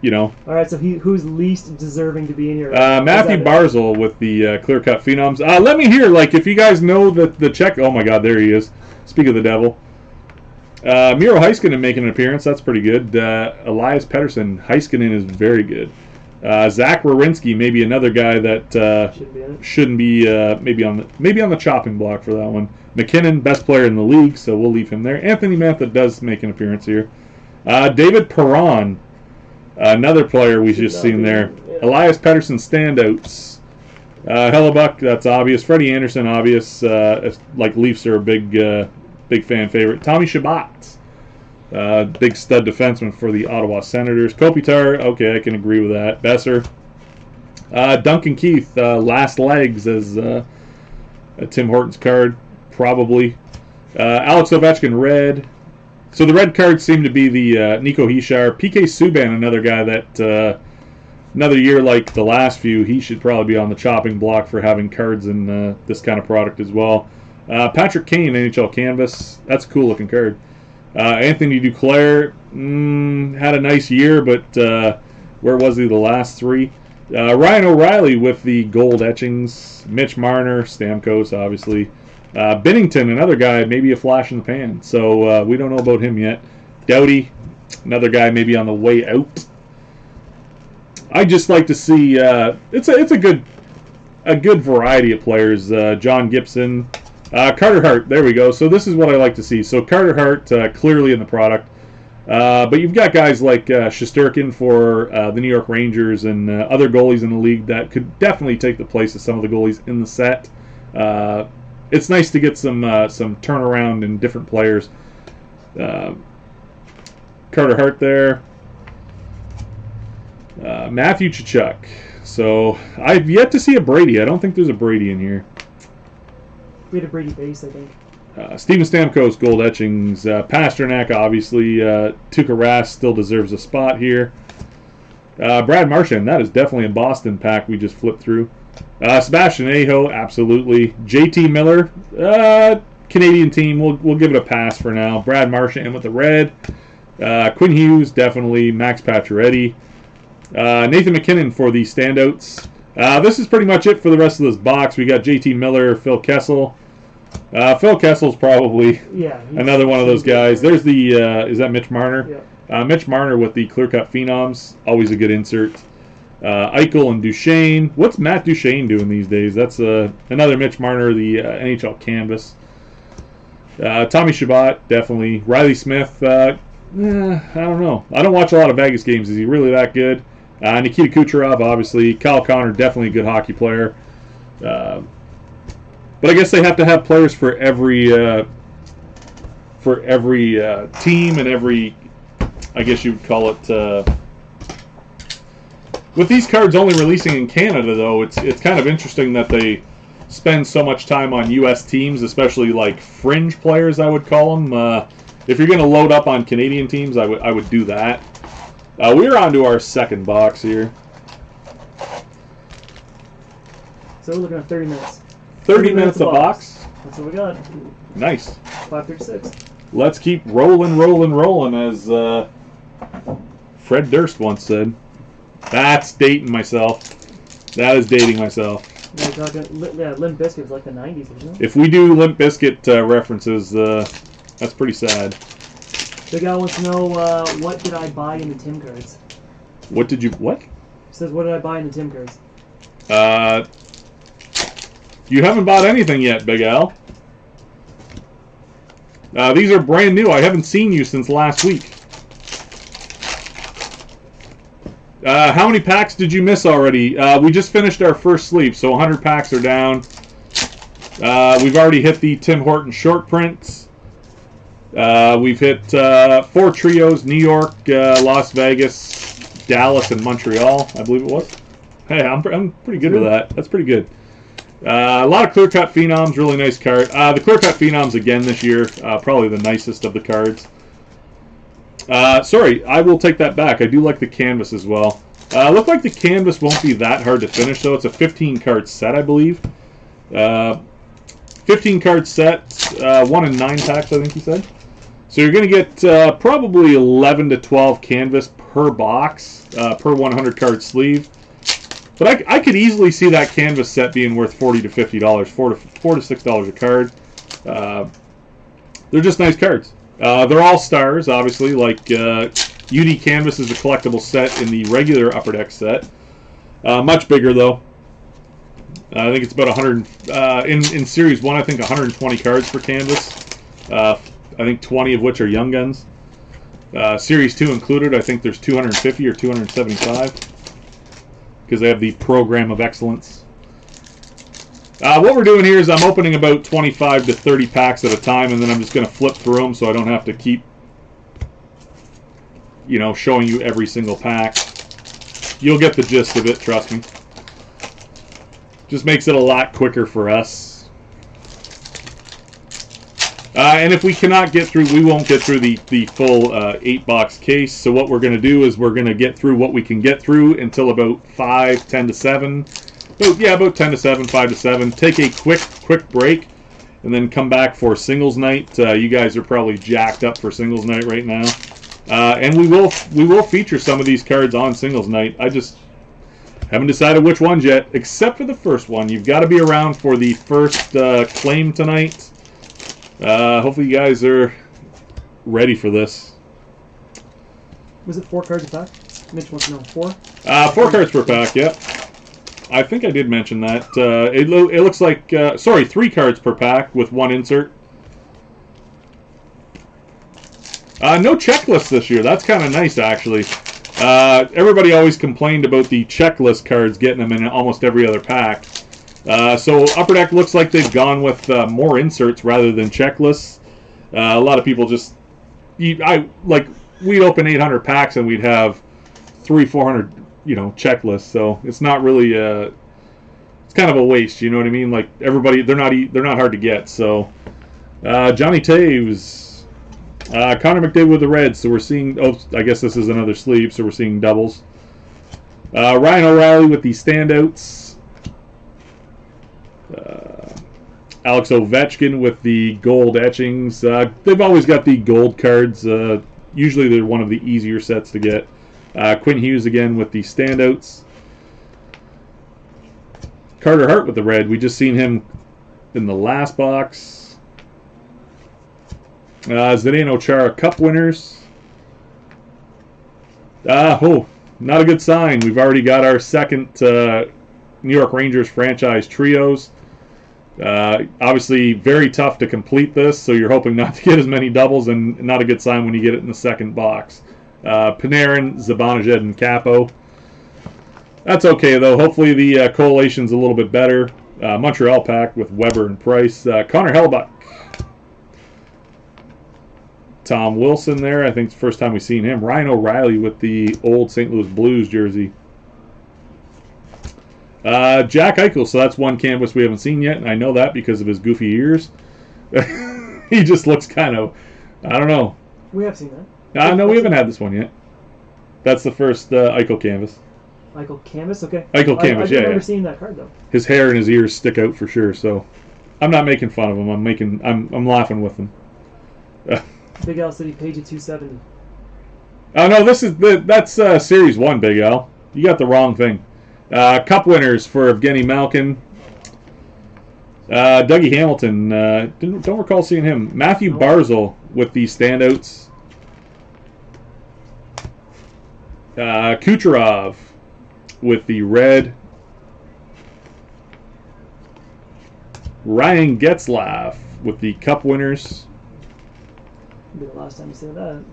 Speaker 1: you know.
Speaker 2: All right, so who's least deserving to be in here?
Speaker 1: Matthew Barzal with the clear-cut phenoms. Let me hear, like, if you guys know the check. Oh, my God, there he is. Speak of the devil. Miro Heiskanen making an appearance. That's pretty good. Elias Pettersson. Heiskanen is very good. Zach Werenski, maybe another guy that shouldn't be maybe on the chopping block for that one. McKinnon, best player in the league, so we'll leave him there. Anthony Mantha does make an appearance here. David Perron, another player we just seen there. Elias Pettersson standouts. Hellebuck, that's obvious. Freddie Anderson, obvious. Like Leafs are a big fan favorite. Tommy Shabbat. Big stud defenseman for the Ottawa Senators. Kopitar, okay, I can agree with that. Besser. Duncan Keith, last legs as Tim Horton's card, probably. Alex Ovechkin, red. So the red cards seem to be the Nico Hischier. PK Subban, another guy that, another year like the last few, he should probably be on the chopping block for having cards in this kind of product as well. Patrick Kane, NHL Canvas. That's a cool looking card. Anthony Duclair had a nice year, but where was he the last three? Ryan O'Reilly with the gold etchings. Mitch Marner, Stamkos, obviously. Binnington, another guy, maybe a flash in the pan. So we don't know about him yet. Doughty, another guy maybe on the way out. I just like to see it's a good variety of players. John Gibson. Carter Hart, there we go. So this is what I like to see. So Carter Hart, clearly in the product. But you've got guys like Shesterkin for the New York Rangers and other goalies in the league that could definitely take the place of some of the goalies in the set. It's nice to get some turnaround in different players. Carter Hart there. Matthew Tkachuk. So I've yet to see a Brady. I don't think there's a Brady in here.
Speaker 2: We had a Brady base, I think.
Speaker 1: Steven Stamkos, gold etchings. Pasternak, obviously. Tuukka Rask still deserves a spot here. Brad Marchand, that is definitely a Boston pack we just flipped through. Sebastian Aho, absolutely. JT Miller, Canadian team, we'll give it a pass for now. Brad Marchand with the red. Quinn Hughes, definitely. Max Pacioretty. Nathan McKinnon for the standouts. This is pretty much it for the rest of this box. We got JT Miller, Phil Kessel. Phil Kessel's probably another one of those guys. There's the, is that Mitch Marner? Yeah. Mitch Marner with the clear-cut phenoms. Always a good insert. Eichel and Duchesne. What's Matt Duchesne doing these days? That's another Mitch Marner, the NHL canvas. Tommy Shabbat, definitely. Riley Smith, I don't know. I don't watch a lot of Vegas games. Is he really that good? Nikita Kucherov, obviously. Kyle Connor, definitely a good hockey player. But I guess they have to have players for every team and every, I guess you would call it. With these cards only releasing in Canada, though, it's kind of interesting that they spend so much time on U.S. teams, especially like fringe players, I would call them. If you're going to load up on Canadian teams, I would do that. We're on to our second box here.
Speaker 2: So we're looking at 30 minutes.
Speaker 1: 30 minutes a box.
Speaker 2: That's what we got.
Speaker 1: Nice.
Speaker 2: 536.
Speaker 1: Let's keep rolling, as Fred Durst once said. That's dating myself. That is dating myself.
Speaker 2: We're talking, Limp Bizkit was like the 90s, isn't it?
Speaker 1: If we do Limp Bizkit references, that's pretty sad.
Speaker 2: The guy wants to know, what did I buy in the Tim cards?
Speaker 1: What? He
Speaker 2: says, what did I buy in the Tim cards?
Speaker 1: You haven't bought anything yet, Big Al. These are brand new. I haven't seen you since last week. How many packs did you miss already? We just finished our first sleeve, so 100 packs are down. We've already hit the Tim Horton short prints. We've hit 4 trios: New York, Las Vegas, Dallas, and Montreal, I believe it was. Hey, I'm pretty good with that. That's pretty good. A lot of clear-cut phenoms, really nice card. The clear-cut phenoms again this year, probably the nicest of the cards. Sorry, I will take that back. I do like the canvas as well. Look like the canvas won't be that hard to finish, though. It's a 15-card set, I believe. 15-card set, 1 in 9 packs, I think he said. So you're going to get probably 11 to 12 canvas per box, per 100-card sleeve. But I could easily see that canvas set being worth $40 to $50, $4 to $6 a card. They're just nice cards. They're all stars, obviously. Like UD Canvas is a collectible set in the regular Upper Deck set. Much bigger though. I think it's about 100 in Series 1. I think 120 cards per canvas. I think 20 of which are Young Guns. Series 2 included. I think there's 250 or 275. Because they have the Program of Excellence. What we're doing here is I'm opening about 25 to 30 packs at a time, and then I'm just going to flip through them so I don't have to keep, you know, showing you every single pack. You'll get the gist of it, trust me. Just makes it a lot quicker for us. And if we cannot get through, we won't get through the full 8-box case. So what we're going to do is we're going to get through what we can get through until about 5, 10 to 7. Oh, yeah, about 10 to 7, 5 to 7. Take a quick break, and then come back for singles night. You guys are probably jacked up for singles night right now. And we will feature some of these cards on singles night. I just haven't decided which ones yet, except for the first one. You've got to be around for the first claim tonight. Hopefully you guys are ready for this.
Speaker 2: Was it 4 cards a pack? Mitch wants to know. 4?
Speaker 1: 4 cards per pack, yep. I think I did mention that. It looks like, sorry, 3 cards per pack with 1 insert. No checklist this year. That's kind of nice, actually. Everybody always complained about the checklist cards, getting them in almost every other pack. So Upper Deck looks like they've gone with more inserts rather than checklists. A lot of people just, we'd open 800 packs and we'd have 300-400, checklists. So it's not really, it's kind of a waste. You know what I mean? Like everybody, they're not hard to get. So Johnny Taves, Connor McDavid with the Reds. So we're seeing. Oh, I guess this is another sleeve. So we're seeing doubles. Ryan O'Reilly with the standouts. Alex Ovechkin with the gold etchings. They've always got the gold cards. Usually they're one of the easier sets to get. Quinn Hughes again with the standouts. Carter Hart with the red. We just seen him in the last box. Zdeno Chara Cup winners. Not a good sign. We've already got our second New York Rangers franchise trios. Obviously very tough to complete this, so you're hoping not to get as many doubles, and not a good sign when you get it in the second box. Panarin, Zibanejad, and Capo. That's okay, though. Hopefully the collation's a little bit better. Montreal pack with Weber and Price. Connor Hellebuck. Tom Wilson there. I think it's the first time we've seen him. Ryan O'Reilly with the old St. Louis Blues jersey. Jack Eichel, so that's one canvas we haven't seen yet, and I know that because of his goofy ears. He just looks kind of, I don't know.
Speaker 2: We have seen that.
Speaker 1: No, we haven't had this one yet. That's the first Eichel canvas.
Speaker 2: Eichel canvas, okay.
Speaker 1: Eichel canvas,
Speaker 2: I
Speaker 1: yeah.
Speaker 2: remember seeing that card though.
Speaker 1: His hair and his ears stick out for sure, so I'm not making fun of him. I'm laughing with him.
Speaker 2: Big Al said he paid you $270.
Speaker 1: Oh no, that's Series 1, Big Al. You got the wrong thing. Cup winners for Evgeny Malkin. Dougie Hamilton. Don't recall seeing him. Matthew Barzal with the standouts. Kucherov with the red. Ryan Getzlaff with the cup winners.
Speaker 2: It'll be the last time you say that.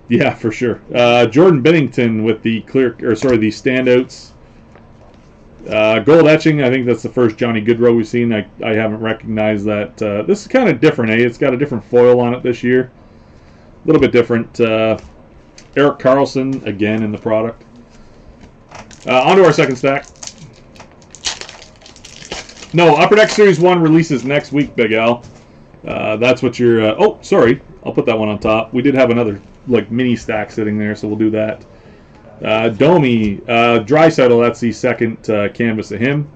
Speaker 1: Yeah, for sure. Jordan Bennington with the the standouts. Gold etching, I think that's the first Johnny Goodrow we've seen. I haven't recognized that. This is kind of different, eh? It's got a different foil on it this year. A little bit different. Eric Carlson, again, in the product. On to our second stack. No, Upper Deck Series 1 releases next week, Big Al. That's what you're... oh, sorry. I'll put that one on top. We did have another mini stack sitting there, so we'll do that. Domi, Draisaitl, that's the second canvas of him.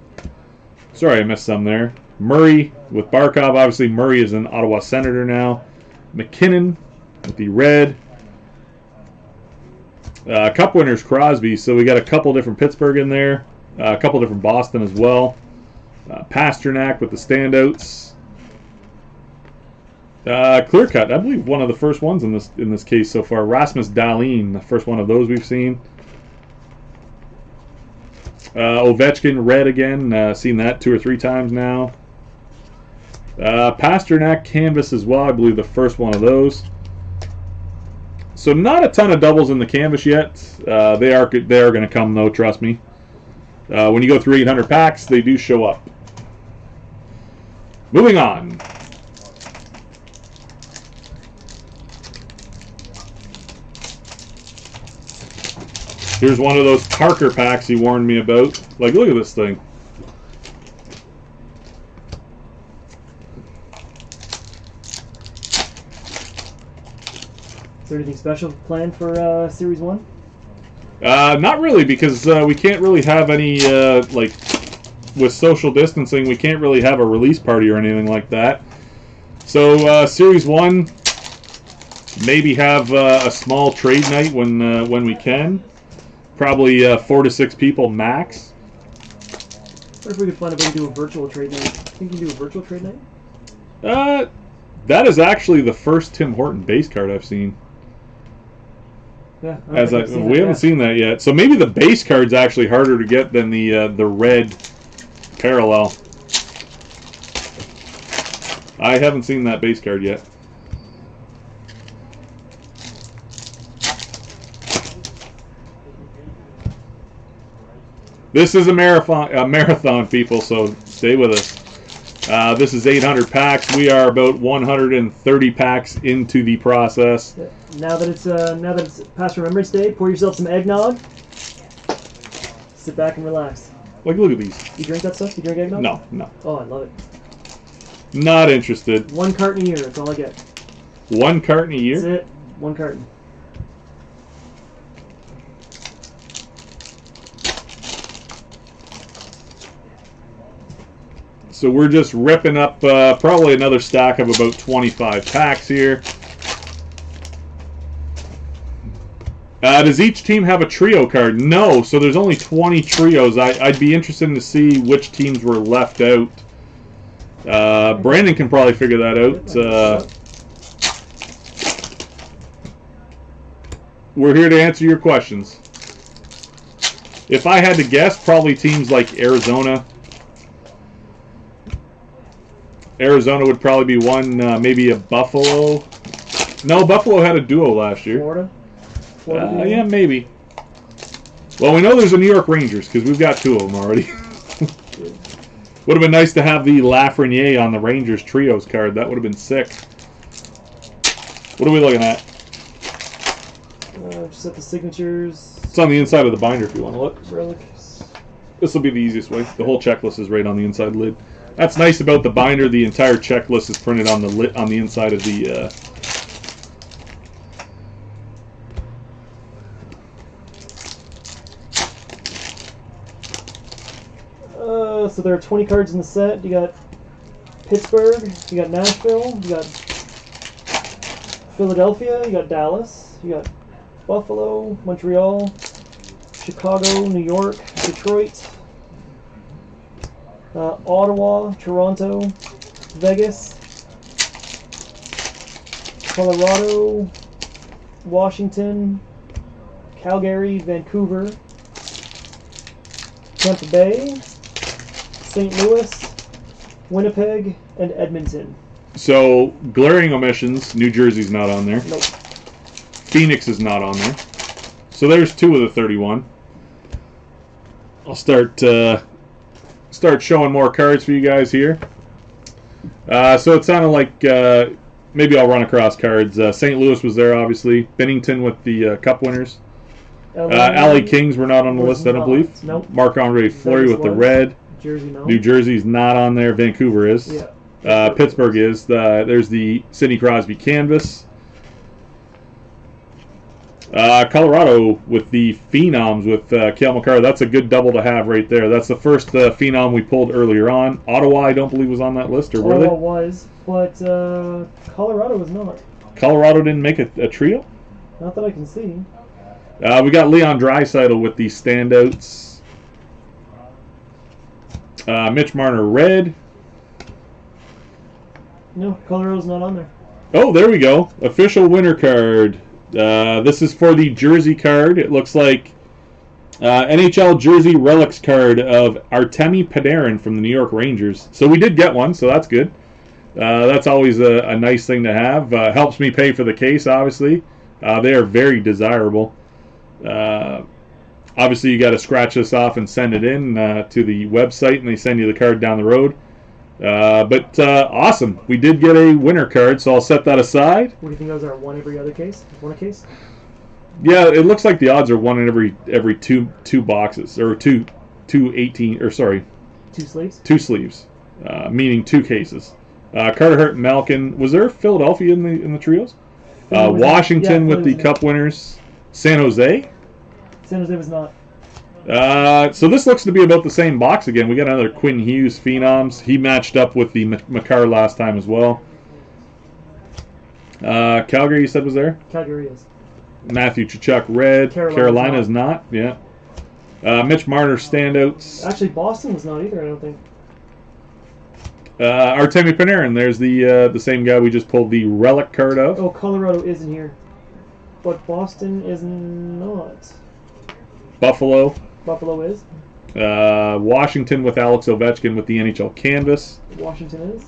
Speaker 1: Sorry, I missed some there. Murray with Barkov. Obviously, Murray is an Ottawa Senator now. McKinnon with the red. Cup winners, Crosby. So we got a couple different Pittsburgh in there. A couple different Boston as well. Pasternak with the standouts. Clear cut, I believe one of the first ones in this case so far. Rasmus Dahlin, the first one of those we've seen. Ovechkin red again, seen that 2 or 3 times now. Pasternak canvas as well, I believe the first one of those. So not a ton of doubles in the canvas yet. They are going to come though, trust me. When you go through 800 packs, they do show up. Moving on. Here's one of those Parker packs he warned me about. Look at this thing.
Speaker 2: Is there anything special planned for Series 1?
Speaker 1: Not really, because we can't really have any, with social distancing, we can't really have a release party or anything like that. So, Series 1, maybe have a small trade night when we can. Probably 4 to 6 people max.
Speaker 2: What if we could find a way to do a virtual trade night? Think you can do a virtual trade night?
Speaker 1: That is actually the first Tim Horton base card I've seen.
Speaker 2: Yeah,
Speaker 1: we haven't seen that yet. So maybe the base card's actually harder to get than the red parallel. I haven't seen that base card yet. This is a marathon, people, so stay with us. This is 800 packs. We are about 130 packs into the process.
Speaker 2: Now that it's past Remembrance Day, pour yourself some eggnog. Sit back and relax.
Speaker 1: Look at these.
Speaker 2: You drink that stuff? You drink eggnog?
Speaker 1: No.
Speaker 2: Oh, I love it.
Speaker 1: Not interested.
Speaker 2: 1 carton a year. That's all I get.
Speaker 1: 1 carton a year?
Speaker 2: That's it. 1 carton.
Speaker 1: So we're just ripping up probably another stack of about 25 packs here. Does each team have a trio card? No, so there's only 20 trios. I'd be interested to see which teams were left out. Brandon can probably figure that out. We're here to answer your questions. If I had to guess, probably teams like Arizona. Arizona would probably be one, maybe a Buffalo. No, Buffalo had a duo last year.
Speaker 2: Florida?
Speaker 1: Yeah, maybe. Well, we know there's a New York Rangers because we've got 2 of them already. Would have been nice to have the Lafreniere on the Rangers Trios card. That would have been sick. What are we looking at?
Speaker 2: Just set the signatures.
Speaker 1: It's on the inside of the binder if you want to look.
Speaker 2: Relic.
Speaker 1: This will be the easiest way. The whole checklist is right on the inside lid. That's nice about the binder. The entire checklist is printed on the inside of the.
Speaker 2: So there are 20 cards in the set. You got Pittsburgh. You got Nashville. You got Philadelphia. You got Dallas. You got Buffalo, Montreal, Chicago, New York, Detroit. Ottawa, Toronto, Vegas, Colorado, Washington, Calgary, Vancouver, Tampa Bay, St. Louis, Winnipeg, and Edmonton.
Speaker 1: So, glaring omissions. New Jersey's not on there.
Speaker 2: Nope.
Speaker 1: Phoenix is not on there. So there's 2 of the 31. I'll start showing more cards for you guys here. So it sounded like maybe I'll run across cards. St. Louis was there, obviously. Bennington with the Cup winners. LA Kings were not on the list, I don't believe.
Speaker 2: Nope.
Speaker 1: Marc-Andre Fleury with the red.
Speaker 2: Jersey, no.
Speaker 1: New Jersey's not on there. Vancouver is.
Speaker 2: Yeah.
Speaker 1: Pittsburgh is. There's the Sidney Crosby canvas. Colorado with the Phenoms with Cale Makar. That's a good double to have right there. That's the first Phenom we pulled earlier on. Ottawa, I don't believe, was on that list, or were they?
Speaker 2: Ottawa was, but Colorado was not.
Speaker 1: Colorado didn't make a trio?
Speaker 2: Not that I can see.
Speaker 1: We got Leon Draisaitl with the standouts. Mitch Marner red.
Speaker 2: No, Colorado's not on there.
Speaker 1: Oh, there we go. Official winner card. This is for the jersey card. It looks like NHL jersey relics card of Artemi Panarin from the New York Rangers. So we did get one, so that's good. That's always a nice thing to have. Helps me pay for the case, obviously. They are very desirable. Obviously, you got to scratch this off and send it in to the website, and they send you the card down the road. But awesome. We did get a winner card, so I'll set that aside.
Speaker 2: What do you think those are? One every other case? One a case?
Speaker 1: Yeah, it looks like the odds are one in every two boxes, or two 18, or sorry,
Speaker 2: 2 sleeves.
Speaker 1: 2 sleeves, meaning 2 cases. Carter Hart, Malkin. Was there Philadelphia in the trios? Washington with the Cup winners. San Jose.
Speaker 2: San Jose was not.
Speaker 1: So this looks to be about the same box again. We got another Quinn Hughes Phenoms. He matched up with the Makar last time as well. Calgary, you said, was there?
Speaker 2: Calgary is.
Speaker 1: Matthew Tkachuk red. Carolina is not. Yeah. Mitch Marner standouts.
Speaker 2: Actually, Boston was not either, I don't think.
Speaker 1: Artemi Panarin. There's the same guy we just pulled the relic card of.
Speaker 2: Oh, Colorado is in here. But Boston is not.
Speaker 1: Buffalo
Speaker 2: is.
Speaker 1: Washington with Alex Ovechkin with the NHL canvas.
Speaker 2: Washington is.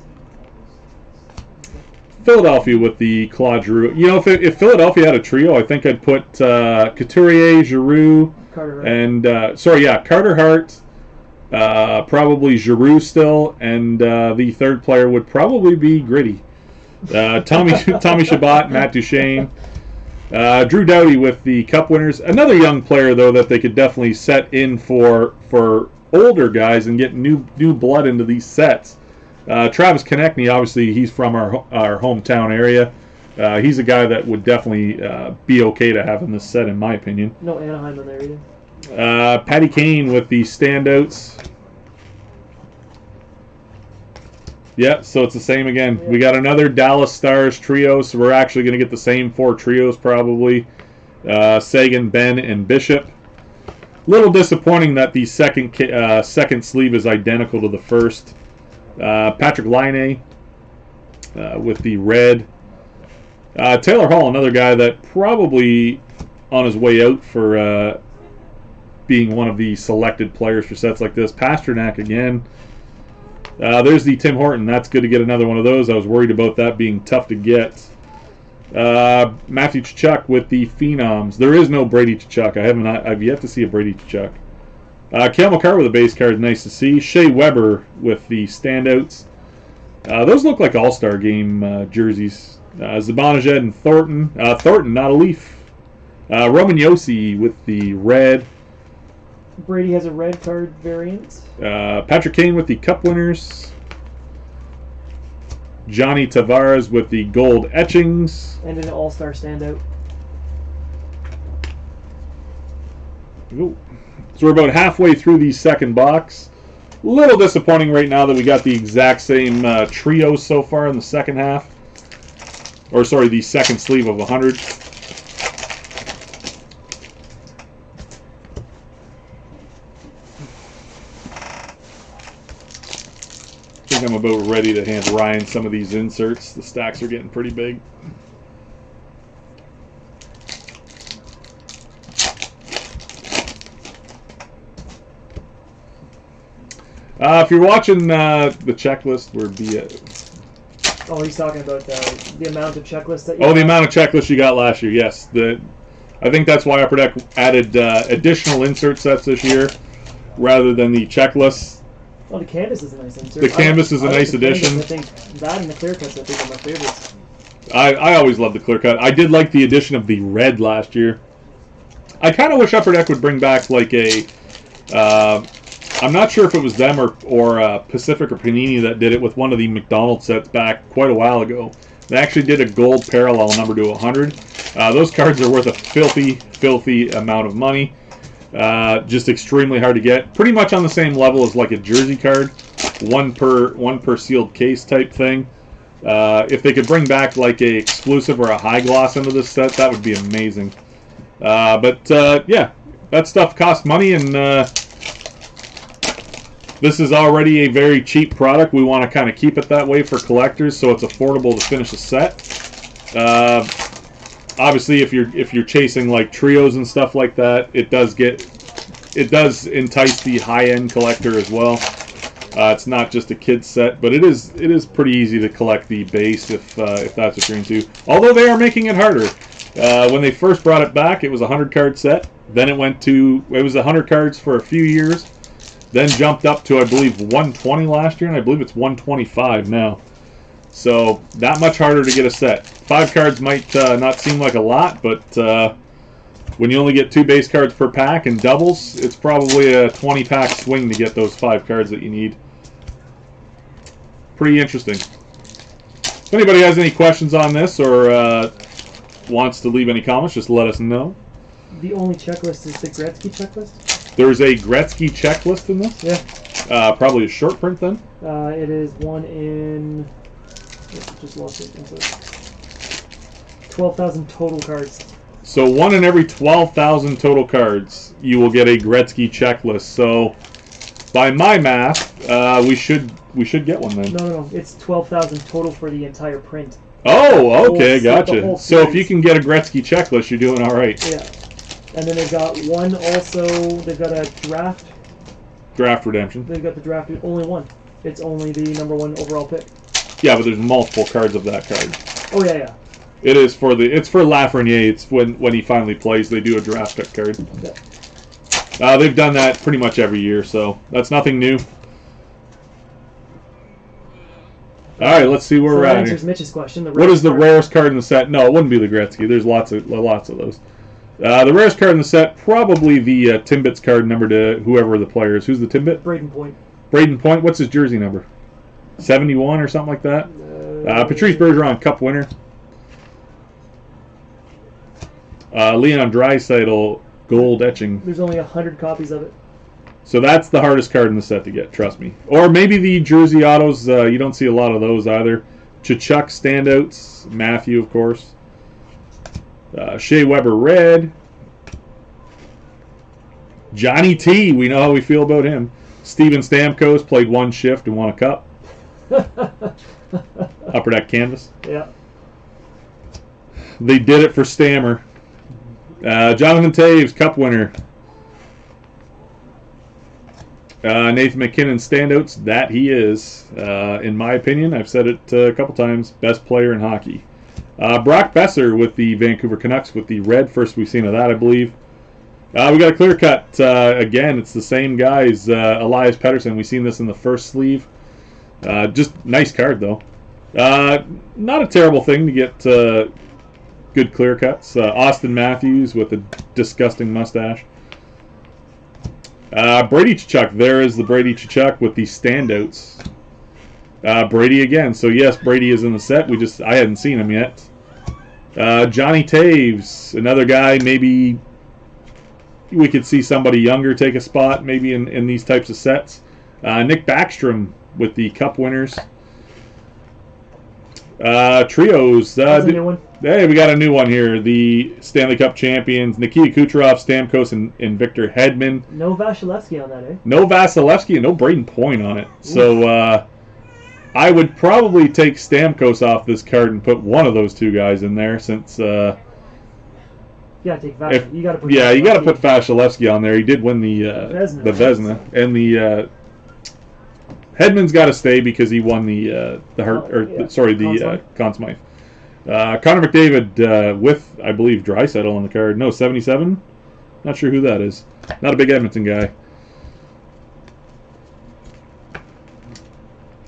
Speaker 1: Philadelphia with the Claude Giroux. You know, if Philadelphia had a trio, I think I'd put Couturier, Giroux,
Speaker 2: Carter Hart.
Speaker 1: and Carter Hart, probably Giroux still, and the third player would probably be Gritty. Tommy Shabbat, Matt Duchene. Drew Doughty with the Cup winners. Another young player, though, that they could definitely set in for older guys and get new blood into these sets. Travis Konechny, obviously, he's from our hometown area. He's a guy that would definitely be okay to have in this set, in my opinion.
Speaker 2: No Anaheim in there either.
Speaker 1: Patty Kane with the standouts. Yeah, so it's the same again.
Speaker 2: Yeah.
Speaker 1: We got another Dallas Stars trio, so we're actually going to get the same 4 trios probably. Sagan, Ben, and Bishop. Little disappointing that the second sleeve is identical to the first. Patrick Laine with the red. Taylor Hall, another guy that probably on his way out for being one of the selected players for sets like this. Pasternak again. There's the Tim Horton. That's good to get another one of those. I was worried about that being tough to get. Matthew Tkachuk with the Phenoms. There is no Brady Tkachuk. I've yet to see a Brady Tkachuk. Cale Makar with a base card. Nice to see. Shea Weber with the standouts. Those look like All-Star Game jerseys. Zibanejad and Thornton. Thornton, not a Leaf. Roman Josi with the red.
Speaker 2: Brady has a red card variant.
Speaker 1: Patrick Kane with the Cup winners. Johnny Tavares with the gold etchings.
Speaker 2: And an all-star standout.
Speaker 1: Ooh. So we're about halfway through the second box. A little disappointing right now that we got the exact same trio so far in the second half. Or sorry, the second sleeve of 100. I think I'm about ready to hand Ryan some of these inserts. The stacks are getting pretty big. If you're watching the checklist, we're
Speaker 2: Oh, he's talking about the amount of checklists that you
Speaker 1: Oh,
Speaker 2: got.
Speaker 1: the amount of checklists you got last year. Yes, I think that's why Upper Deck added additional insert sets this year rather than the checklists.
Speaker 2: Oh, the canvas is a nice insert.
Speaker 1: The canvas is a nice addition.
Speaker 2: I think that and the clear cuts, I think, are my favorites.
Speaker 1: I always love the clear cut. I did like the addition of the red last year. I kind of wish Upper Deck would bring back like a. I'm not sure if it was them or Pacific or Panini that did it with one of the McDonald's sets back quite a while ago. They actually did a gold parallel number to 100. Those cards are worth a filthy amount of money. Just extremely hard to get. Pretty much on the same level as like a jersey card, one per sealed case type thing. If they could bring back like a exclusive or a high gloss into this set, that would be amazing. Yeah, that stuff costs money, and this is already a very cheap product. We want to kind of keep it that way for collectors, so it's affordable to finish a set. Obviously, if you're chasing like trios and stuff like that, it does entice the high-end collector as well. It's not just a kid's set, but it is pretty easy to collect the base if that's what you're into. Although they are making it harder. When they first brought it back, it was a 100-card set. Then it was 100 cards for a few years. Then jumped up to, I believe, 120 last year, and I believe it's 125 now. So that much harder to get a set. 5 cards might not seem like a lot, but when you only get 2 base cards per pack and doubles, it's probably a 20-pack swing to get those 5 cards that you need. Pretty interesting. If anybody has any questions on this or wants to leave any comments, just let us know.
Speaker 2: The only checklist is the Gretzky checklist?
Speaker 1: There's a Gretzky checklist in this?
Speaker 2: Yeah.
Speaker 1: Probably a short print then?
Speaker 2: It is one in... Just lost it. 12,000 total cards.
Speaker 1: So 1 in every 12,000 total cards, you will get a Gretzky checklist. So by my math, we should get one then.
Speaker 2: No. It's 12,000 total for the entire print.
Speaker 1: Oh, okay,
Speaker 2: The
Speaker 1: gotcha.
Speaker 2: whole
Speaker 1: So if
Speaker 2: series.
Speaker 1: you can get a Gretzky checklist, you're doing all right.
Speaker 2: Yeah. And then they've got one also, they've got a draft.
Speaker 1: Draft redemption.
Speaker 2: They've got the draft, only one. It's only the #1 overall pick.
Speaker 1: Yeah, but there's multiple cards of that card.
Speaker 2: Oh, yeah.
Speaker 1: It's for Lafreniere. It's when he finally plays, they do a draft pick card.
Speaker 2: Yeah.
Speaker 1: They've done that pretty much every year, so that's nothing new. All right, let's see where
Speaker 2: So
Speaker 1: we're
Speaker 2: that
Speaker 1: at here.
Speaker 2: answers Mitch's question.
Speaker 1: What is the rarest card in the set? No, it wouldn't be the Gretzky. There's lots of those. The rarest card in the set, probably the Timbits card number to whoever the player is. Who's the Timbit?
Speaker 2: Braden Point.
Speaker 1: Braden Point. What's his jersey number? 71 or something like that? Patrice Bergeron, Cup winner. Leon Draisaitl, gold etching.
Speaker 2: There's only 100 copies of it.
Speaker 1: So that's the hardest card in the set to get, trust me. Or maybe the jersey autos. You don't see a lot of those either. Tkachuk standouts. Matthew, of course. Shea Weber red. Johnny T. We know how we feel about him. Steven Stamkos played 1 shift and won a cup. Upper Deck canvas.
Speaker 2: Yeah.
Speaker 1: They did it for Stammer. Jonathan Taves, cup winner. Nathan McKinnon standouts. That he is. In my opinion, I've said it a couple times, best player in hockey. Brock Besser with the Vancouver Canucks with the red. First we've seen of that, I believe. We got a clear cut. Again, it's the same guys. Elias Pettersson. We've seen this in the first sleeve. Just nice card, though. Not a terrible thing to get good clear cuts. Austin Matthews with a disgusting mustache. Brady Tkachuk. There is the Brady Tkachuk with the standouts. Brady again. So yes, Brady is in the set. I hadn't seen him yet. Johnny Taves, another guy. Maybe we could see somebody younger take a spot. Maybe in these types of sets. Nick Backstrom with the Cup winners. Trios.
Speaker 2: That's a new one.
Speaker 1: Hey, we got a new one here. The Stanley Cup champions, Nikita Kucherov, Stamkos, and Victor Hedman.
Speaker 2: No Vasilevsky on that, eh?
Speaker 1: No Vasilevsky and no Braden Point on it. So I would probably take Stamkos off this card and put one of those 2 guys in there since...
Speaker 2: You gotta take Vasilevsky. You gotta put
Speaker 1: you got to put Vasilevsky on there. He did win the
Speaker 2: Vezina.
Speaker 1: Vezina. And Hedman's got to stay because he won the Conn Smythe. Connor McDavid with, I believe, Draisaitl on the card. No, 77. Not sure who that is. Not a big Edmonton guy.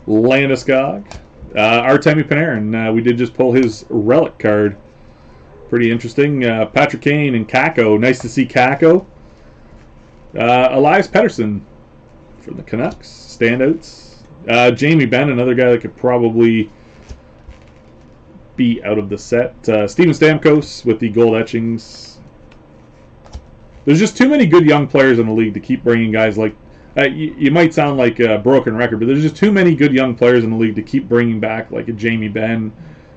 Speaker 1: Landeskog. Artemi Panarin. We did just pull his Relic card. Pretty interesting. Patrick Kane and Kako. Nice to see Kako. Elias Pettersson for the Canucks. Standouts. Jamie Benn, another guy that could probably be out of the set. Steven Stamkos with the gold etchings. There's just too many good young players in the league to keep bringing guys like... you might sound like a broken record, but there's just too many good young players in the league to keep bringing back like a Jamie Benn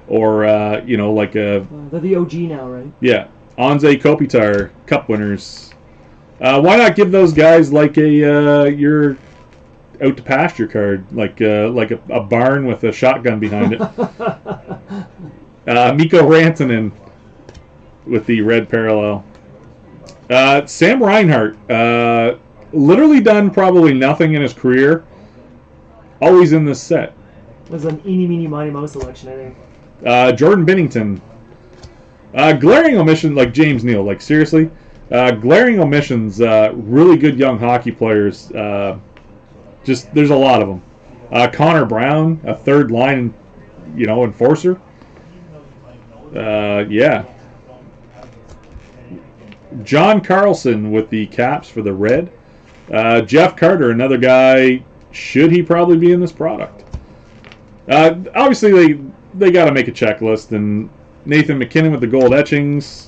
Speaker 1: or, like a...
Speaker 2: they're the OG now, right?
Speaker 1: Yeah. Anze Kopitar, Cup winners. Why not give those guys like a your out to pasture card, like a barn with a shotgun behind it? Mikko Rantanen with the red parallel. Sam Reinhart, literally done probably nothing in his career. Always in this set.
Speaker 2: It was an eeny, meeny, miny, moe selection, I think.
Speaker 1: Jordan Binnington. Glaring omission, like James Neal. Like, seriously? Glaring omissions. Really good young hockey players. There's a lot of them. Connor Brown, a third line, enforcer. Yeah. John Carlson with the caps for the red. Jeff Carter, another guy. Should he probably be in this product? Obviously, they got to make a checklist. And Nathan McKinnon with the gold etchings.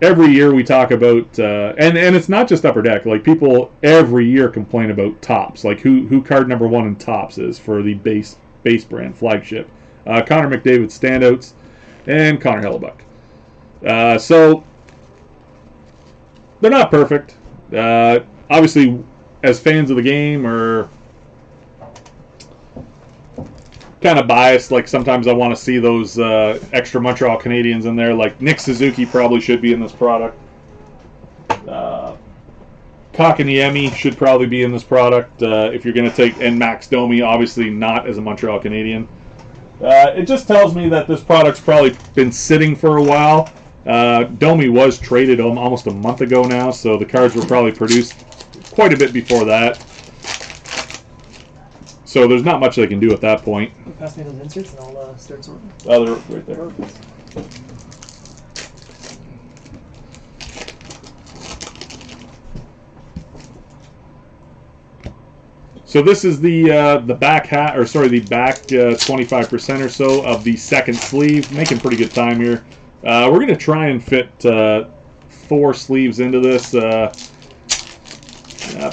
Speaker 1: Every year we talk about, and it's not just Upper Deck. Like, people every year complain about tops. Like who card number 1 in tops is for the base brand flagship. Connor McDavid standouts and Connor Hellebuck. So they're not perfect. Obviously, as fans of the game, are kind of biased. Like, sometimes I want to see those extra Montreal Canadiens in there. Like, Nick Suzuki probably should be in this product. Kakaniemi should probably be in this product if you're going to take... And Max Domi, obviously not as a Montreal Canadian. It just tells me that this product's probably been sitting for a while. Domi was traded almost a month ago now, so the cards were probably produced quite a bit before that. So there's not much they can do at that point.
Speaker 2: Pass me those inserts and I'll start sorting.
Speaker 1: Oh, they're right there. So this is the back the back 25% or so of the second sleeve. Making pretty good time here. We're going to try and fit 4 sleeves into this.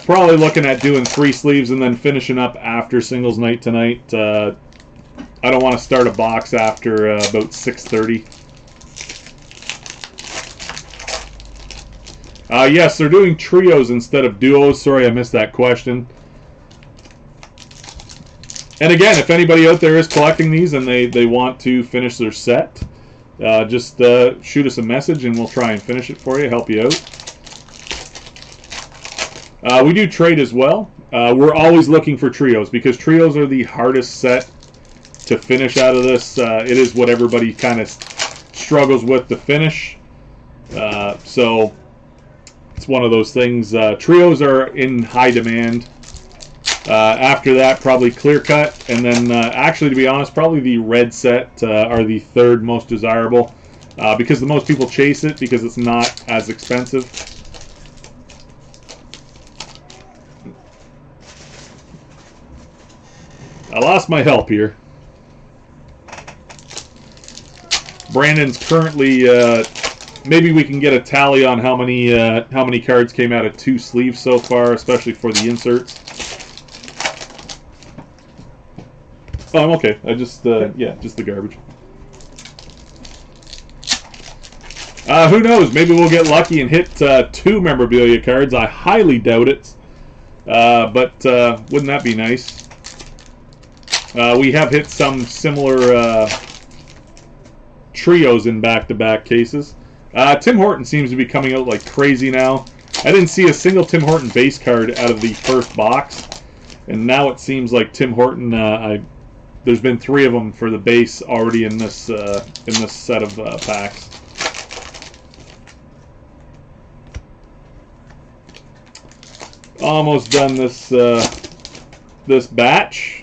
Speaker 1: Probably looking at doing 3 sleeves and then finishing up after singles night tonight. I don't want to start a box after about 6:30. Yes, they're doing trios instead of duos. Sorry, I missed that question. And again, if anybody out there is collecting these and they want to finish their set, just shoot us a message and we'll try and finish it for you, help you out. We do trade as well. We're always looking for trios because trios are the hardest set to finish out of this. It is what everybody kind of struggles with to finish. So it's one of those things. Trios are in high demand. After that, probably clear cut, and then actually, to be honest, probably the red set are the third most desirable because the most people chase it because it's not as expensive. I lost my help here. Brandon's currently. Maybe we can get a tally on how many cards came out of 2 sleeves so far, especially for the inserts. Oh, I'm okay. I just, yeah, just the garbage. Who knows? Maybe we'll get lucky and hit 2 memorabilia cards. I highly doubt it. But wouldn't that be nice? We have hit some similar trios in back-to-back cases. Tim Horton seems to be coming out like crazy now. I didn't see a single Tim Horton base card out of the first box. And now it seems like Tim Horton, there's been 3 of them for the base already in this set of packs. Almost done this this batch.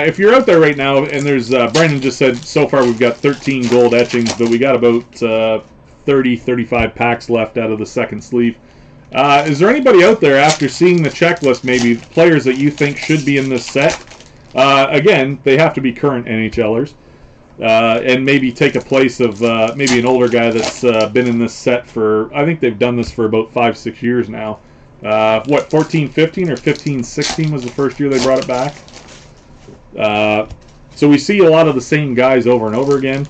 Speaker 1: If you're out there right now, and there's Brandon just said so far we've got 13 gold etchings, but we got about 30, 35 packs left out of the second sleeve. Is there anybody out there, after seeing the checklist, maybe players that you think should be in this set? Again, they have to be current NHLers, and maybe take a place of maybe an older guy that's been in this set for, I think they've done this for about 5-6 years now. What, 14-15 or 15-16 was the first year they brought it back? So we see a lot of the same guys over and over again.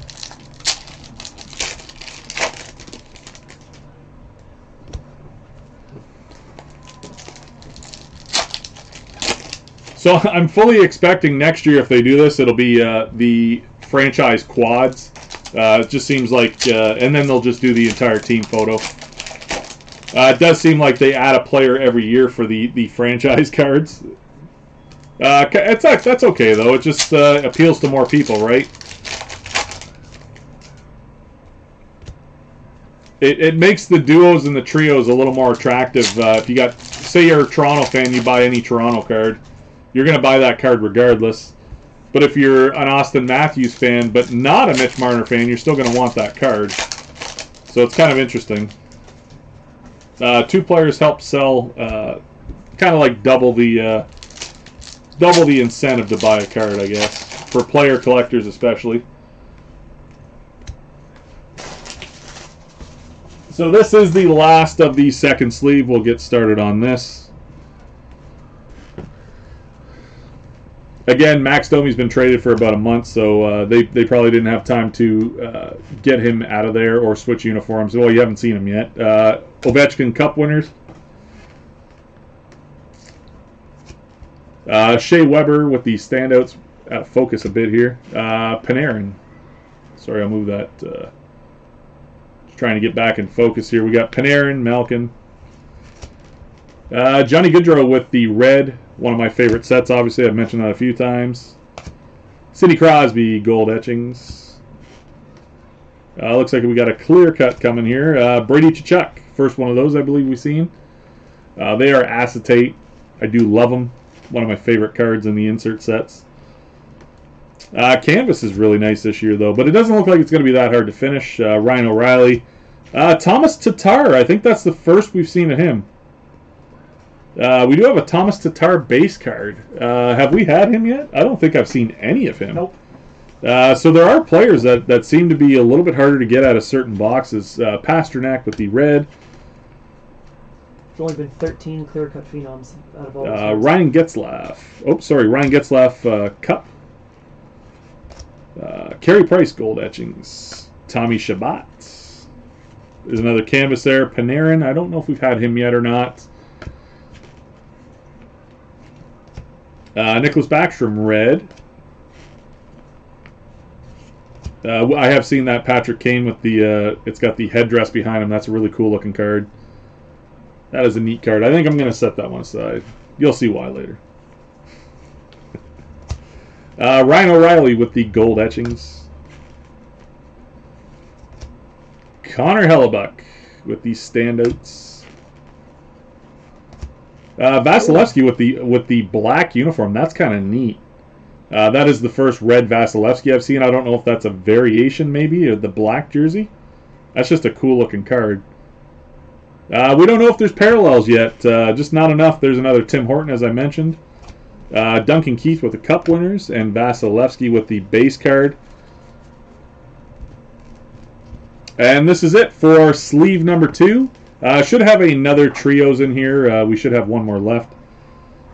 Speaker 1: So I'm fully expecting next year, if they do this, it'll be the franchise quads. It just seems like, and then they'll just do the entire team photo. It does seem like they add a player every year for the franchise cards. That's okay though. It just appeals to more people, right? It makes the duos and the trios a little more attractive. If you got, say you're a Toronto fan, you buy any Toronto card, you're going to buy that card regardless. But if you're an Austin Matthews fan, but not a Mitch Marner fan, you're still going to want that card. So it's kind of interesting. 2 players help sell, kind of like double the incentive to buy a card, I guess, for player collectors especially. So this is the last of the second sleeve. We'll get started on this. Again, Max Domi's been traded for about a month, so they probably didn't have time to get him out of there or switch uniforms. Well, you haven't seen him yet. Ovechkin Cup winners. Shea Weber with the standouts. Out of focus a bit here. Panarin. Sorry, I'll move that. Just trying to get back in focus here. We got Panarin, Malkin. Johnny Gaudreau with the red. One of my favorite sets, obviously. I've mentioned that a few times. Sidney Crosby, gold etchings. Looks like we got a clear cut coming here. Brady Tkachuk. First one of those, I believe, we've seen. They are acetate. I do love them. One of my favorite cards in the insert sets. Canvas is really nice this year, though, but it doesn't look like it's going to be that hard to finish. Ryan O'Reilly. Thomas Tatar. I think that's the first we've seen of him. We do have a Thomas Tatar base card. Have we had him yet? I don't think I've seen any of him.
Speaker 2: Nope.
Speaker 1: So there are players that seem to be a little bit harder to get out of certain boxes. Pasternak with the red.
Speaker 2: There's only been 13 clear-cut phenoms out of all.
Speaker 1: Ryan Getzlaf. Oh, sorry, Ryan Getzlaf Cup. Carey Price gold etchings. Tommy Shabbat. There's another canvas there. Panarin. I don't know if we've had him yet or not. Nicholas Backstrom red. I have seen that Patrick Kane with the. It's got the headdress behind him. That's a really cool looking card. That is a neat card. I think I'm going to set that one aside. You'll see why later. Ryan O'Reilly with the gold etchings. Connor Hellebuck with the standouts. Vasilevsky with the black uniform. That's kind of neat. That is the first red Vasilevsky I've seen. I don't know if that's a variation maybe of the black jersey. That's just a cool looking card. We don't know if there's parallels yet. Just not enough. There's another Tim Horton, as I mentioned. Duncan Keith with the Cup winners, and Vasilevsky with the base card. And this is it for sleeve number 2. Should have another trios in here. We should have one more left.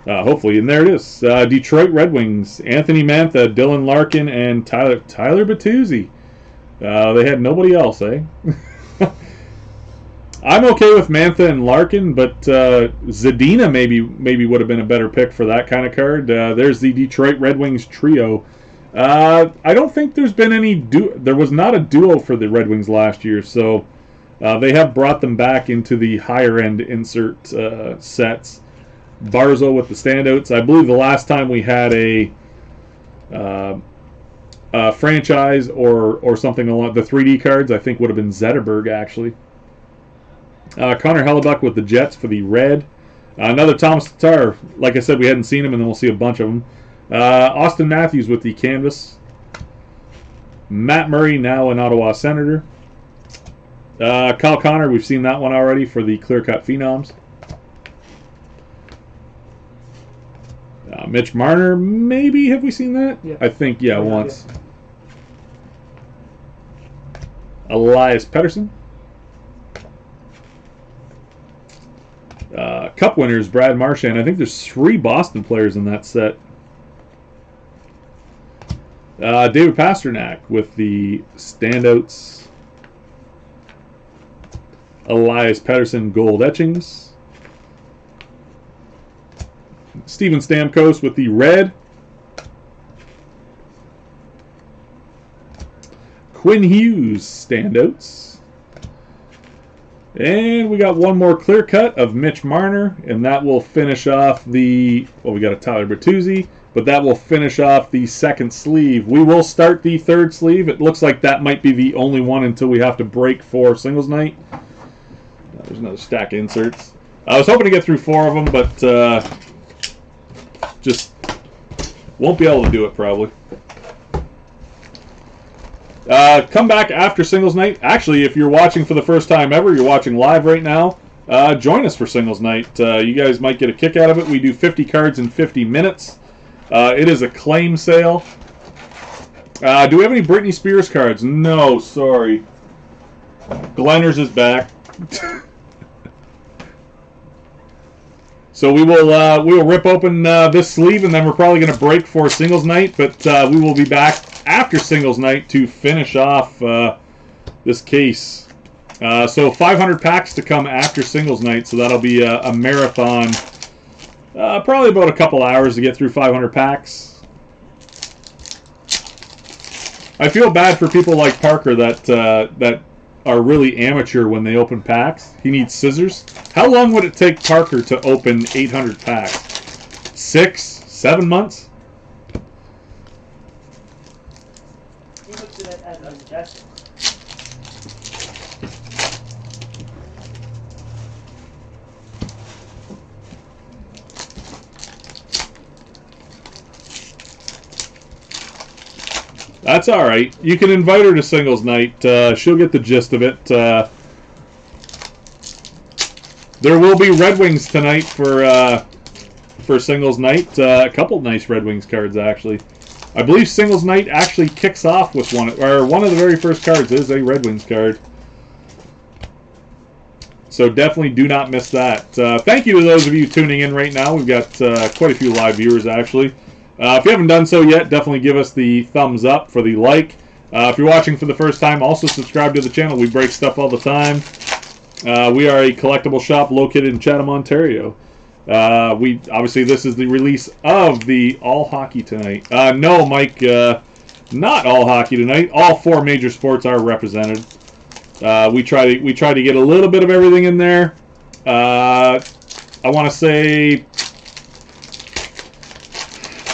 Speaker 1: Hopefully, and there it is. Detroit Red Wings, Anthony Mantha, Dylan Larkin, and Tyler Bertuzzi. They had nobody else, eh? I'm okay with Mantha and Larkin, but Zadina maybe would have been a better pick for that kind of card. There's the Detroit Red Wings trio. I don't think there's been any there was not a duo for the Red Wings last year, so they have brought them back into the higher end insert sets. Barzo with the standouts. I believe the last time we had a franchise or something along the 3D cards, I think would have been Zetterberg actually. Connor Hellebuck with the Jets for the red. Another Thomas Tatar. Like I said, we hadn't seen him, and then we'll see a bunch of them. Austin Matthews with the canvas. Matt Murray, now an Ottawa Senator. Kyle Connor, we've seen that one already for the Clear Cut Phenoms. Mitch Marner, maybe have we seen that?
Speaker 2: Yeah.
Speaker 1: I think, yeah, once. Yeah. Elias Pettersson. Cup winners, Brad Marchand. I think there's 3 Boston players in that set. David Pasternak with the standouts. Elias Pettersson gold etchings. Steven Stamkos with the red. Quinn Hughes standouts. And we got one more clear cut of Mitch Marner, and that will finish off the, well, we got a Tyler Bertuzzi, but that will finish off the second sleeve. We will start the third sleeve. It looks like that might be the only one until we have to break for singles night. There's another stack of inserts. I was hoping to get through 4 of them, but just won't be able to do it probably. Come back after singles night. Actually, if you're watching for the first time ever, you're watching live right now, join us for singles night. You guys might get a kick out of it. We do 50 cards in 50 minutes. It is a claim sale. Do we have any Britney Spears cards? No, sorry. Glenners is back. So we will rip open this sleeve, and then we're probably going to break for singles night. But we will be back after singles night to finish off this case. So 500 packs to come after singles night. So that'll be a marathon. Probably about a couple hours to get through 500 packs. I feel bad for people like Parker that are really amateur when they open packs. He needs scissors. How long would it take Parker to open 800 packs? 6, 7 months?
Speaker 2: He looks at it as an investment.
Speaker 1: That's all right. You can invite her to singles night. She'll get the gist of it. There will be Red Wings tonight for singles night. A couple nice Red Wings cards actually. I believe singles night actually kicks off with one of the very first cards is a Red Wings card. So definitely do not miss that. Thank you to those of you tuning in right now. We've got quite a few live viewers actually. If you haven't done so yet, definitely give us the thumbs up for the like. If you're watching for the first time, also subscribe to the channel. We break stuff all the time. We are a collectible shop located in Chatham, Ontario. Obviously this is the release of the All Hockey tonight. No, Mike, not all hockey tonight. All 4 major sports are represented. We try to get a little bit of everything in there. I want to say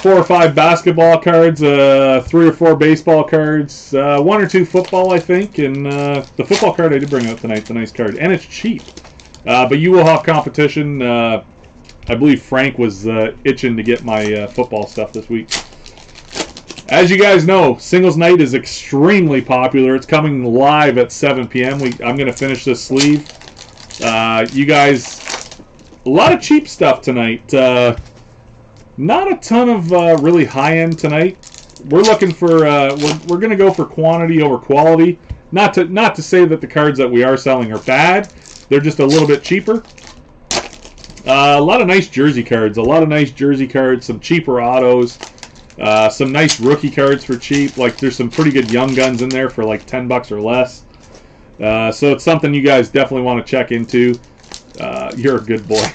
Speaker 1: 4 or 5 basketball cards, 3 or 4 baseball cards, 1 or 2 football, I think, and the football card I did bring out tonight's a nice card, and it's cheap. But you will have competition. I believe Frank was itching to get my football stuff this week. As you guys know, singles night is extremely popular. It's coming live at 7 p.m. I'm going to finish this sleeve. You guys, a lot of cheap stuff tonight. Not a ton of really high-end tonight. We're looking for we're going to go for quantity over quality. Not to say that the cards that we are selling are bad. They're just a little bit cheaper. A lot of nice jersey cards. Some cheaper autos. Some nice rookie cards for cheap. Like there's some pretty good young guns in there for like $10 or less. So it's something you guys definitely want to check into. You're a good boy.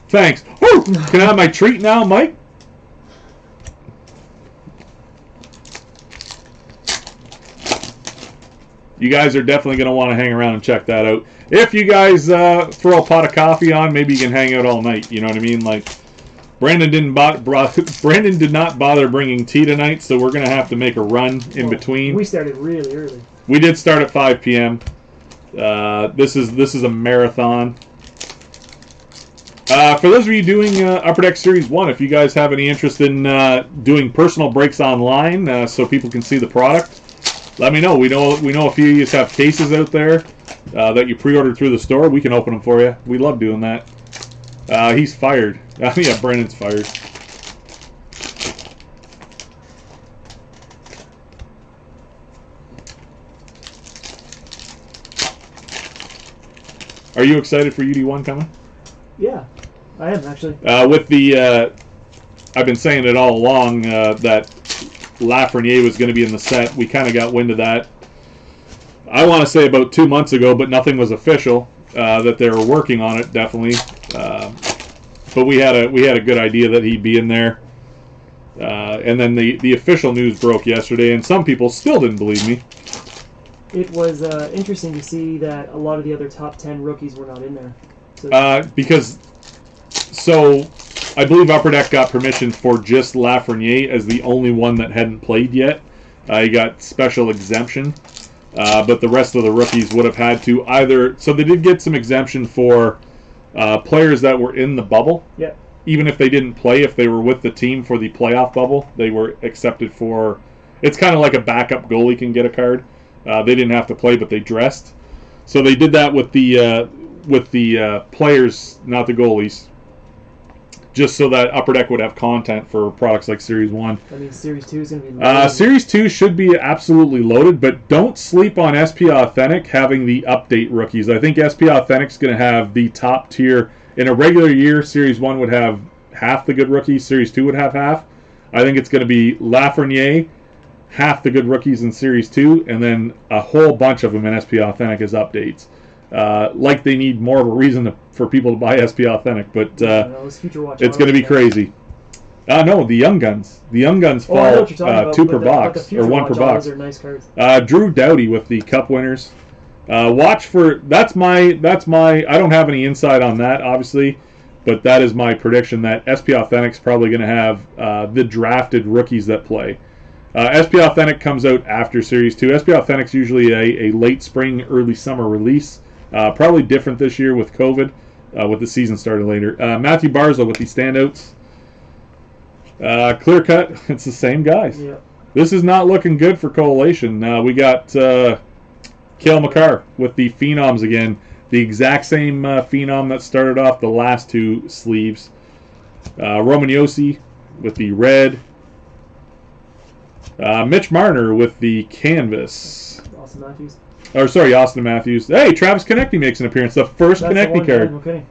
Speaker 1: Thanks. Woo! Can I have my treat now, Mike? You guys are definitely going to want to hang around and check that out. If you guys throw a pot of coffee on, maybe you can hang out all night. You know what I mean? Like, Brandon did not bother bringing tea tonight, so we're going to have to make a run in between.
Speaker 2: We started really early.
Speaker 1: We did start at 5 p.m. This is a marathon. For those of you doing Upper Deck Series 1, if you guys have any interest in doing personal breaks online so people can see the product, let me know. We know a few of you have cases out there that you pre-ordered through the store. We can open them for you. We love doing that. He's fired. Yeah, Brandon's fired. Are you excited for UD1 coming?
Speaker 2: Yeah, I am actually.
Speaker 1: With the, I've been saying it all along that Lafreniere was going to be in the set. We kind of got wind of that. I want to say about 2 months ago, but nothing was official that they were working on it. Definitely, but we had a good idea that he'd be in there. And then the official news broke yesterday, and some people still didn't believe me.
Speaker 2: It was interesting to see that a lot of the other top 10 rookies were not in there. So I believe Upper Deck got permission for just Lafreniere as the only one that hadn't played yet. He got special exemption, but the rest of the rookies would have had to either. So they did get some exemption for players that were in the bubble. Yeah.
Speaker 1: Even if they didn't play, if they were with the team for the playoff bubble, they were accepted for. It's kind of like a backup goalie can get a card. They didn't have to play, but they dressed. So they did that with the players, not the goalies, just so that Upper Deck would have content for products like Series 1.
Speaker 2: I mean, Series 2 is going to be loaded.
Speaker 1: Series 2 should be absolutely loaded, but don't sleep on SP Authentic having the update rookies. I think SP Authentic's going to have the top tier. In a regular year, Series 1 would have half the good rookies. Series 2 would have half. I think it's going to be Lafreniere, half the good rookies in Series 2, and then a whole bunch of them in SP Authentic as updates. Like they need more of a reason for people to buy SP Authentic, but it's going to be crazy. No, the Young Guns. The Young Guns fall 2 per box, or 1 per box.
Speaker 2: Nice cards.
Speaker 1: Drew Doughty with the Cup winners. Watch for, that's my, I don't have any insight on that, obviously, but that is my prediction that SP Authentic's probably going to have the drafted rookies that play. SP Authentic comes out after Series 2. SP Authentic's usually a late spring, early summer release. Probably different this year with COVID, with the season starting later. Matthew Barzal with the standouts. Clear cut, it's the same guys.
Speaker 2: Yeah.
Speaker 1: This is not looking good for Coalition. We got Cale Makar with the Phenoms again. The exact same Phenom that started off the last 2 sleeves. Roman Josi with the red. Mitch Marner with the canvas.
Speaker 2: Austin Matthews.
Speaker 1: Austin Matthews. Hey, Travis Konechny makes an appearance. The first Konechny card.
Speaker 2: Okay.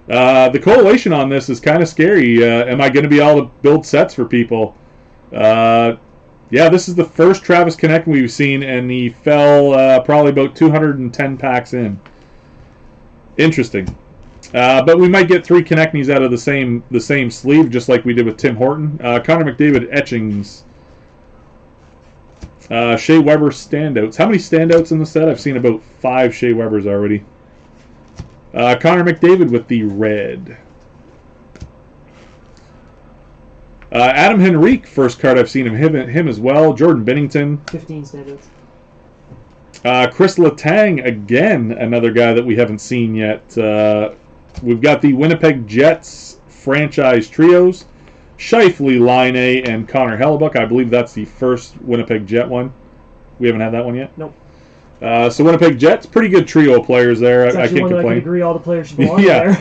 Speaker 1: The Coalition on this is kind of scary. Am I going to be able to build sets for people? Yeah, this is the first Travis Konechny we've seen, and he fell probably about 210 packs in. Interesting. But we might get 3 Konechnys out of the same sleeve, just like we did with Tim Horton. Connor McDavid etchings. Shea Weber standouts. How many standouts in the set? I've seen about 5 Shea Webers already. Connor McDavid with the red. Adam Henrique, first card I've seen him as well. Jordan Binnington.
Speaker 2: 15 standouts.
Speaker 1: Chris Letang, again, another guy that we haven't seen yet. We've got the Winnipeg Jets franchise trios. Scheifele, Line, and Connor Hellebuck. I believe that's the first Winnipeg Jet one. We haven't had that one yet?
Speaker 2: Nope.
Speaker 1: So Winnipeg Jets, pretty good trio of players there.
Speaker 2: It's
Speaker 1: I can't complain.
Speaker 2: I can agree all the players should belong there.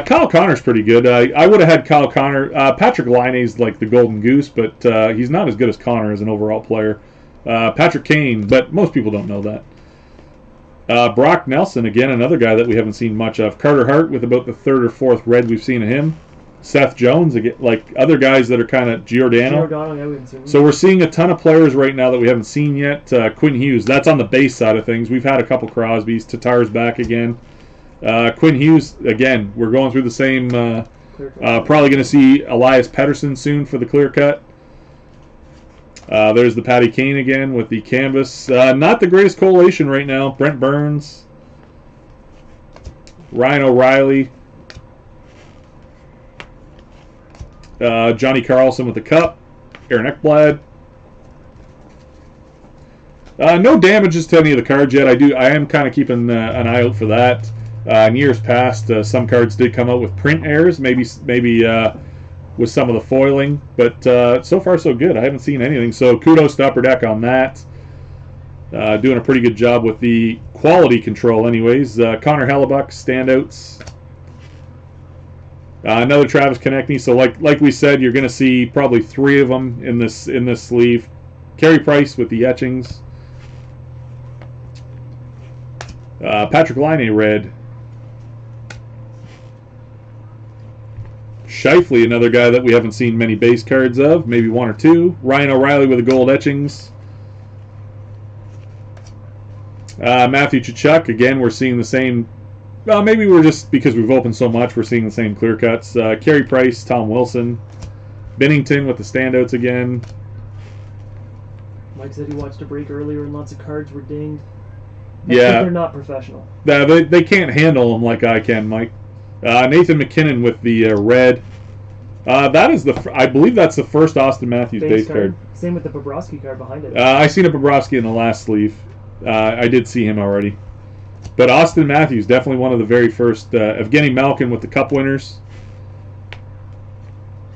Speaker 1: Kyle Connor's pretty good. I would have had Kyle Connor. Patrick Laine's like the golden goose, but he's not as good as Connor as an overall player. Patrick Kane, but most people don't know that. Brock Nelson, again, another guy that we haven't seen much of. Carter Hart with about the 3rd or 4th red we've seen of him. Seth Jones, again, like other guys that are kind of Giordano.
Speaker 2: Yeah, we haven't seen him.
Speaker 1: So we're seeing a ton of players right now that we haven't seen yet. Quinn Hughes, that's on the base side of things. We've had a couple Crosbys. Tatar's back again. Quinn Hughes, again, we're going through the same. Probably going to see Elias Pettersson soon for the clear cut.
Speaker 2: There's the Patty Kane again with the canvas. Not the greatest collation right now. Brent Burns. Ryan O'Reilly. Johnny Carlson with the cup. Aaron Ekblad. No damages to any of the cards yet. I am kind of keeping an eye out for that. In years past, some cards did come out with print errors, maybe with some of the foiling, but so far so good. I haven't seen anything, so kudos to Upper Deck on that. Doing a pretty good job with the quality control anyways. Connor Hellebuck, standouts. Another Travis Konechny, so like we said, you're going to see probably 3 of them in this sleeve. Carey Price with the etchings. Patrick Laine, red. Scheifele, another guy that we haven't seen many base cards of, maybe 1 or 2. Ryan O'Reilly with the gold etchings. Matthew Tkachuk, again, we're seeing the same. Well, maybe we're just, because we've opened so much, we're seeing the same clear cuts. Carey Price, Tom Wilson. Bennington with the standouts again.
Speaker 4: Mike said he watched a break earlier and lots of cards were dinged.
Speaker 2: Yeah.
Speaker 4: They're not professional.
Speaker 2: They can't handle them like I can, Mike. Nathan McKinnon with the red. That is I believe that's the first Austin Matthews base card.
Speaker 4: Same with the Bobrovsky card behind it.
Speaker 2: I seen a Bobrovsky in the last sleeve. I did see him already. But Austin Matthews, definitely one of the very first. Evgeny Malkin with the Cup winners.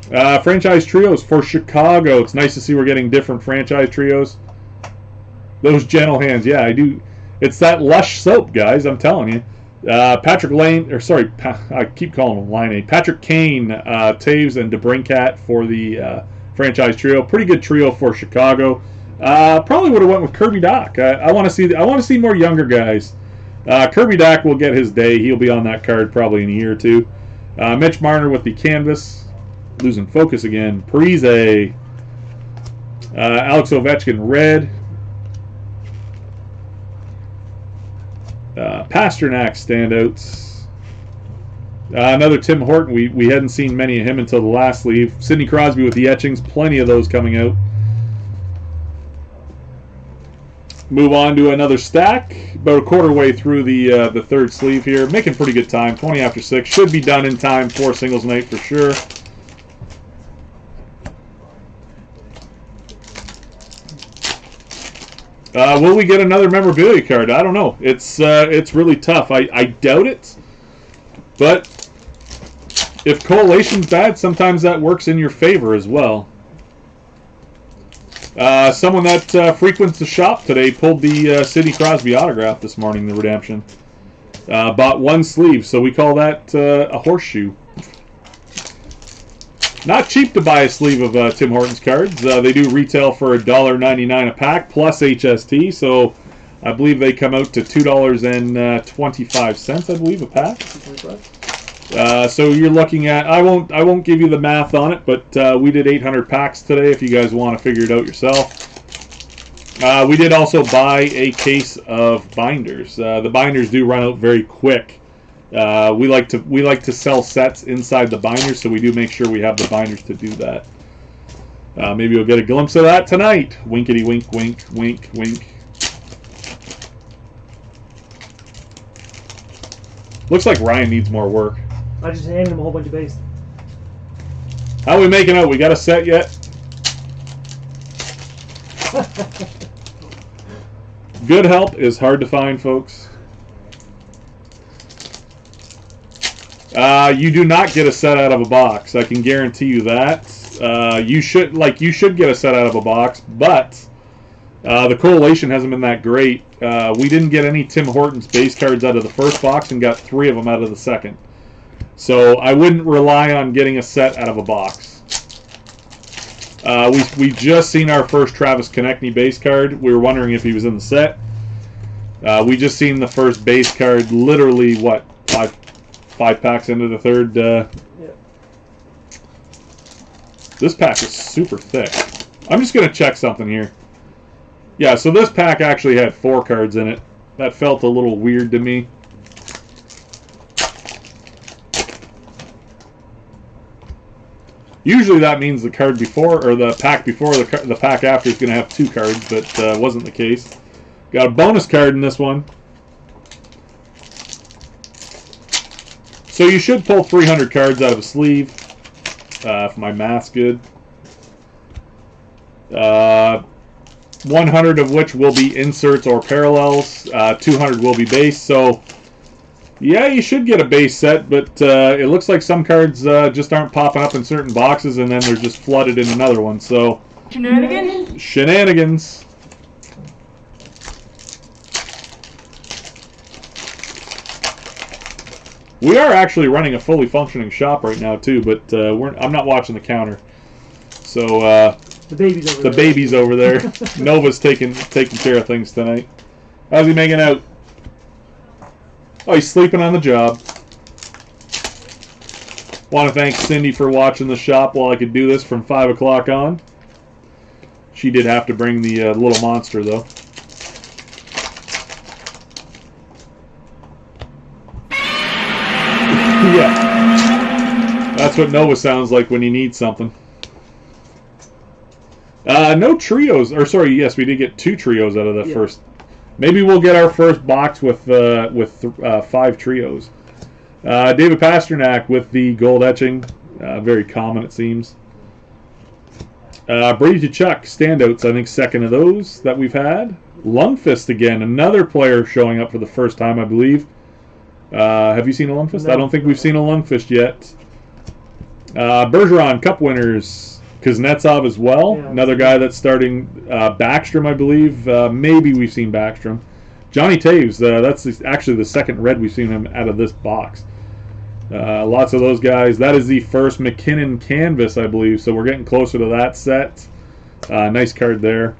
Speaker 2: Franchise trios for Chicago. It's nice to see we're getting different franchise trios. Those gentle hands, yeah, I do. It's that Lush soap, guys. I'm telling you. Patrick Lane, or sorry, I keep calling him Laine. Patrick Kane, Taves, and DeBrincat for the franchise trio. Pretty good trio for Chicago. Probably would have went with Kirby Dach. I want to see more younger guys. Kirby Dach will get his day. He'll be on that card probably in a year or two. Mitch Marner with the canvas, losing focus again. Parise, Alex Ovechkin red. Pasternak standouts. Another Tim Horton. We hadn't seen many of him until the last sleeve. Sidney Crosby with the etchings. Plenty of those coming out. Move on to another stack. About a quarter way through the third sleeve here. Making pretty good time. 20 after 6. Should be done in time for singles night for sure. Will we get another memorabilia card? I don't know. It's really tough. I doubt it. But if collation's bad, sometimes that works in your favor as well. Someone that frequents the shop today pulled the Sidney Crosby autograph this morning, the redemption. Bought 1 sleeve, so we call that a horseshoe. Not cheap to buy a sleeve of Tim Hortons cards. They do retail for $1.99 a pack plus HST, so I believe they come out to $2.25, I believe, a pack. So you're looking at, I won't give you the math on it, but we did 800 packs today if you guys want to figure it out yourself. We did also buy a case of binders. The binders do run out very quick. We like to sell sets inside the binders, so we do make sure we have the binders to do that. Maybe you'll get a glimpse of that tonight. Winkety wink, wink, wink, wink. Looks like Ryan needs more work.
Speaker 4: I just handed him a whole bunch of base.
Speaker 2: How are we making out? We got a set yet? Good help is hard to find, folks. You do not get a set out of a box. I can guarantee you that. You should get a set out of a box, but the correlation hasn't been that great. We didn't get any Tim Hortons base cards out of the first box and got 3 of them out of the second. So I wouldn't rely on getting a set out of a box. We just seen our first Travis Konechny base card. We were wondering if he was in the set. We just seen the first base card literally, what, 5 packs into the third.
Speaker 4: Yeah.
Speaker 2: This pack is super thick. I'm just going to check something here. Yeah, so this pack actually had 4 cards in it. That felt a little weird to me. Usually that means the card before, or the pack before, the pack after is going to have 2 cards, but wasn't the case. Got a bonus card in this one. So you should pull 300 cards out of a sleeve, if my math's good. 100 of which will be inserts or parallels. 200 will be base. So, yeah, you should get a base set, but it looks like some cards just aren't popping up in certain boxes, and then they're just flooded in another one. So,
Speaker 5: Shenanigans?
Speaker 2: Shenanigans. We are actually running a fully functioning shop right now too, but I'm not watching the counter. So
Speaker 4: The baby's over
Speaker 2: the
Speaker 4: there.
Speaker 2: baby's over there. Nova's taking care of things tonight. How's he making out? Oh, he's sleeping on the job. Want to thank Cindy for watching the shop while I could do this from 5 o'clock on. She did have to bring the little monster though. Yeah. That's what Nova sounds like when he needs something. No trios. Or sorry, yes, we did get 2 trios out of the first. Maybe we'll get our first box with 5 trios. David Pasternak with the gold etching. Very common, it seems. Brady Tkachuk, standouts, I think second of those that we've had. Lundqvist again, another player showing up for the first time, I believe. Have you seen a Lundqvist?
Speaker 4: No.
Speaker 2: I don't think we've seen a Lundqvist yet. Bergeron, Cup winners. Kuznetsov as well.
Speaker 4: Yeah.
Speaker 2: Another guy that's starting. Backstrom, I believe. Maybe we've seen Backstrom. Johnny Taves, that's actually the second red we've seen him out of this box. Lots of those guys. That is the first McKinnon canvas, I believe. So we're getting closer to that set. Nice card there.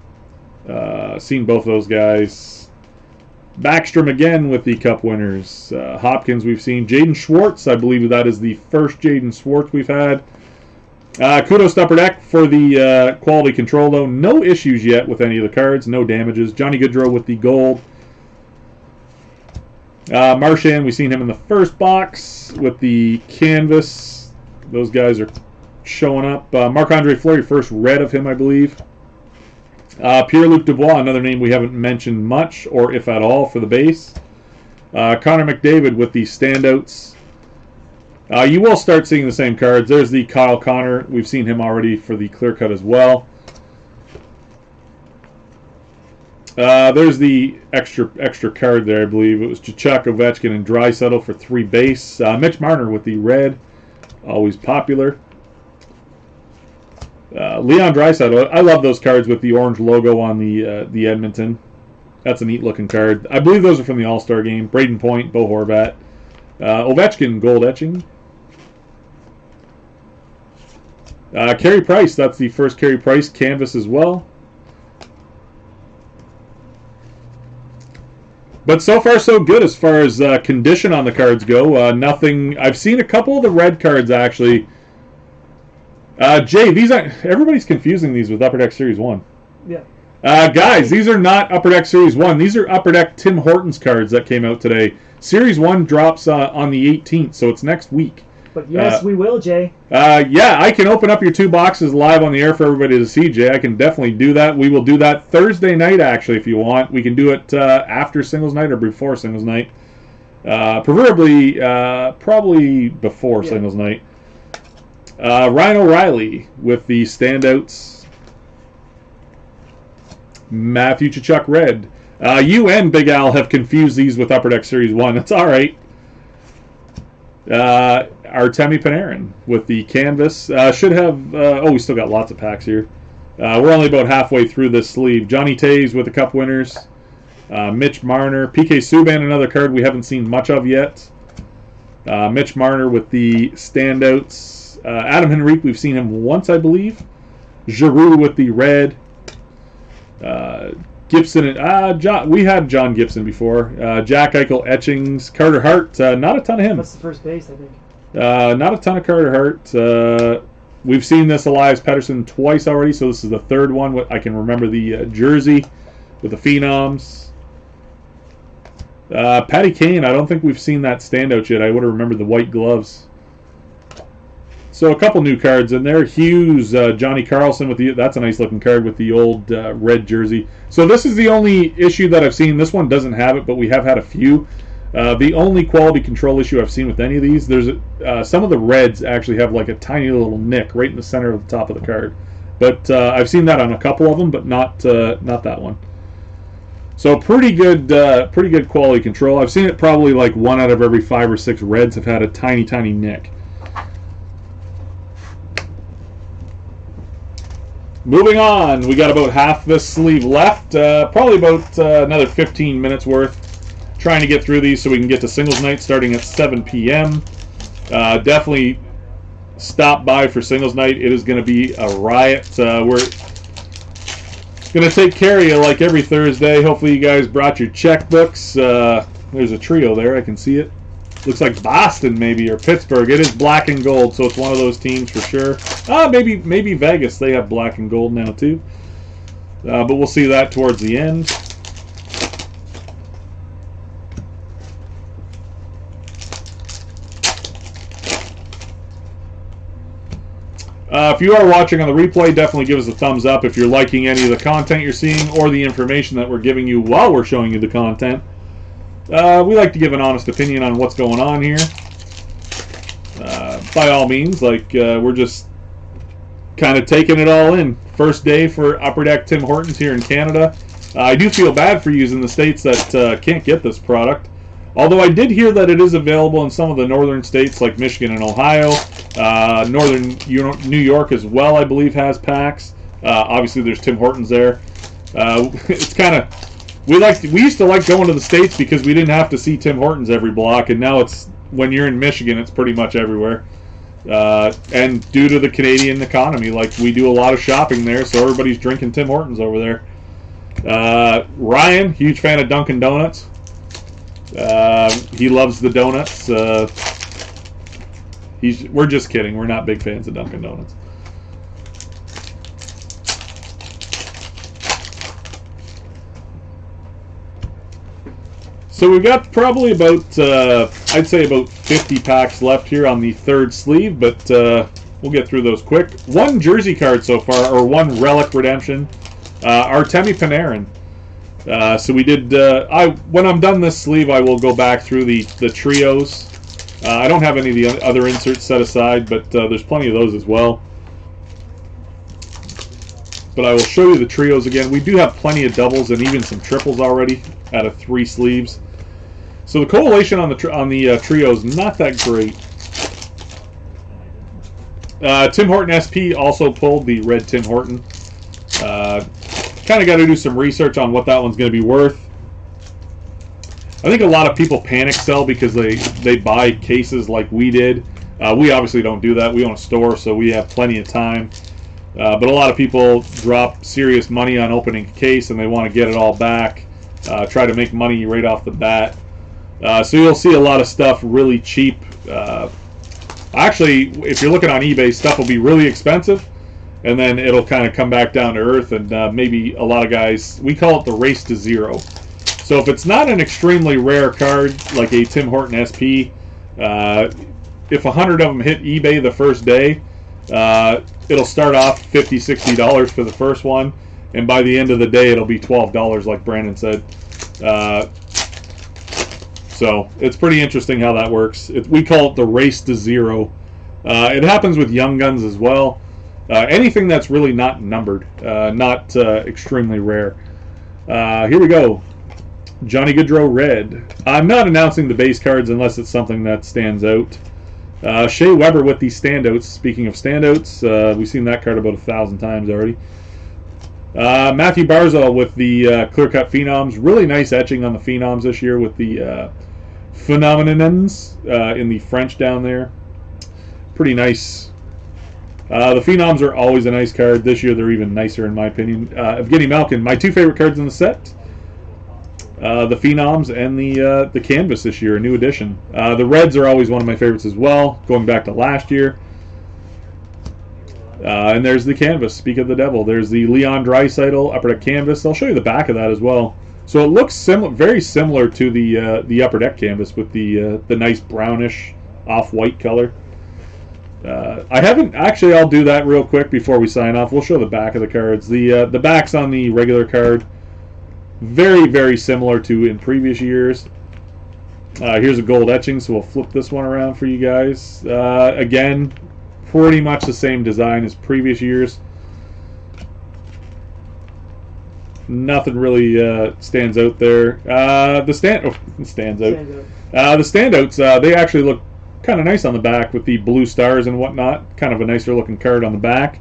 Speaker 2: Seen both those guys. Backstrom again with the Cup winners. Hopkins we've seen. Jaden Schwartz, I believe that is the first Jaden Schwartz we've had. Kudos to Upper Deck for the quality control, though. No issues yet with any of the cards. No damages. Johnny Gaudreau with the gold. Marchand, we've seen him in the first box with the canvas. Those guys are showing up. Marc-Andre Fleury, first red of him, I believe. Pierre-Luc Dubois, another name we haven't mentioned much, or if at all, for the base. Connor McDavid with the standouts. You will start seeing the same cards. There's the Kyle Connor. We've seen him already for the clear cut as well. There's the extra card there, I believe. It was Tkachuk, Ovechkin, and Draisaitl for 3 base. Mitch Marner with the red. Always popular. Leon Draisaitl. I love those cards with the orange logo on the Edmonton. That's a neat looking card. I believe those are from the All-Star game. Braden Point, Bo Horvat. Ovechkin gold etching. Carey Price. That's the first Carey Price canvas as well. But so far so good as far as condition on the cards go. Nothing. I've seen a couple of the red cards actually. Jay, these aren't. Everybody's confusing these with Upper Deck Series 1.
Speaker 4: Yeah.
Speaker 2: Guys, these are not Upper Deck Series 1. These are Upper Deck Tim Hortons cards that came out today. Series 1 drops on the 18th, so it's next week.
Speaker 4: But yes, we will, Jay.
Speaker 2: Yeah, I can open up your 2 boxes live on the air for everybody to see, Jay. I can definitely do that. We will do that Thursday night, actually, if you want. We can do it after Singles Night or before Singles Night. Preferably, probably before Singles Night. Ryan O'Reilly with the standouts. Matthew Tkachuk red. You and Big Al have confused these with Upper Deck Series 1. That's all right. Artemi Panarin with the canvas. Should have... we still got lots of packs here. We're only about halfway through this sleeve. Johnny Taves with the Cup winners. Mitch Marner. PK Subban, another card we haven't seen much of yet. Mitch Marner with the standouts. Adam Henrique, we've seen him once, I believe. Giroux with the red. Gibson and we had John Gibson before. Jack Eichel etchings. Carter Hart, not a ton of him.
Speaker 4: That's the first base, I think.
Speaker 2: Not a ton of Carter Hart. We've seen this Elias Pettersson twice already, so this is the third one. I can remember the jersey with the Phenoms. Patty Kane, I don't think we've seen that standout yet. I would have remembered the white gloves. So a couple new cards in there. Hughes, Johnny Carlson with the, that's a nice looking card with the old red jersey. So this is the only issue that I've seen. This one doesn't have it, but we have had a few. The only quality control issue I've seen with any of these, there's some of the reds actually have like a tiny little nick right in the center of the top of the card. But I've seen that on a couple of them, but not that one. So pretty good quality control. I've seen it probably like 1 out of every 5 or 6 reds have had a tiny nick. Moving on, we got about half this sleeve left. Probably about another 15 minutes worth. Trying to get through these so we can get to singles night starting at 7 p.m. Definitely stop by for singles night. It is going to be a riot. We're going to take care of you like every Thursday. Hopefully you guys brought your checkbooks. There's a trio there. I can see it. Looks like Boston maybe or Pittsburgh. It is black and gold, so it's one of those teams for sure. Maybe Vegas. They have black and gold now too. But we'll see that towards the end. If you are watching on the replay, definitely give us a thumbs up if you're liking any of the content you're seeing or the information that we're giving you while we're showing you the content. We like to give an honest opinion on what's going on here. By all means, we're just kind of taking it all in. First day for Upper Deck Tim Hortons here in Canada. I do feel bad for you in the States that can't get this product. Although I did hear that it is available in some of the northern states like Michigan and Ohio. Northern New York as well, I believe, has packs. Obviously, there's Tim Hortons there. It's kind of... We used to like going to the States because we didn't have to see Tim Hortons every block, and now it's, when you're in Michigan, it's pretty much everywhere. And due to the Canadian economy, we do a lot of shopping there, so everybody's drinking Tim Hortons over there. Ryan, huge fan of Dunkin' Donuts. He loves the donuts. We're just kidding. We're not big fans of Dunkin' Donuts. So we've got probably about, I'd say about 50 packs left here on the third sleeve, but we'll get through those quick. 1 jersey card so far, or 1 relic redemption. Artemi Panarin. So we did, when I'm done this sleeve, I will go back through the trios. I don't have any of the other inserts set aside, but there's plenty of those as well. But I will show you the trios again. We do have plenty of doubles and even some triples already out of 3 sleeves. So the correlation on the trios not that great. Tim Horton SP also pulled the red Tim Horton. Kind of got to do some research on what that one's going to be worth. I think a lot of people panic sell because they buy cases like we did. We obviously don't do that. We own a store, so we have plenty of time. But a lot of people drop serious money on opening a case and they want to get it all back. Try to make money right off the bat. So you'll see a lot of stuff really cheap. Actually, if you're looking on eBay, stuff will be really expensive. And then it'll kind of come back down to earth, and maybe a lot of guys, we call it the race to zero. So if it's not an extremely rare card, like a Tim Horton SP, if 100 of them hit eBay the first day, it'll start off $50, $60 for the first one, and by the end of the day, it'll be $12, like Brandon said. So it's pretty interesting how that works. We call it the race to zero. It happens with Young Guns as well. Anything that's really not numbered, not extremely rare. Here we go. Johnny Gaudreau Red. I'm not announcing the base cards unless it's something that stands out. Shea Weber with the standouts. Speaking of standouts, we've seen that card about 1,000 times already. Matthew Barzal with the clear-cut Phenoms. Really nice etching on the Phenoms this year with the Phenomenons in the French down there. Pretty nice. The Phenoms are always a nice card. This year they're even nicer in my opinion. Evgeny Malkin, my 2 favorite cards in the set. The Phenoms and the Canvas this year, a new edition. The Reds are always one of my favorites as well, going back to last year. And there's the Canvas, speak of the devil. There's the Leon Draisaitl Upper Deck Canvas. I'll show you the back of that as well. So it looks very similar to the Upper Deck Canvas with the nice brownish off-white color. I haven't actually. I'll do that real quick before we sign off. We'll show the back of the cards. The backs on the regular card, very very similar to in previous years. Here's a gold etching, so we'll flip this one around for you guys. Again, pretty much the same design as previous years. Nothing really stands out there. The standouts. They actually look kind of nice on the back with the blue stars and whatnot. Kind of a nicer looking card on the back.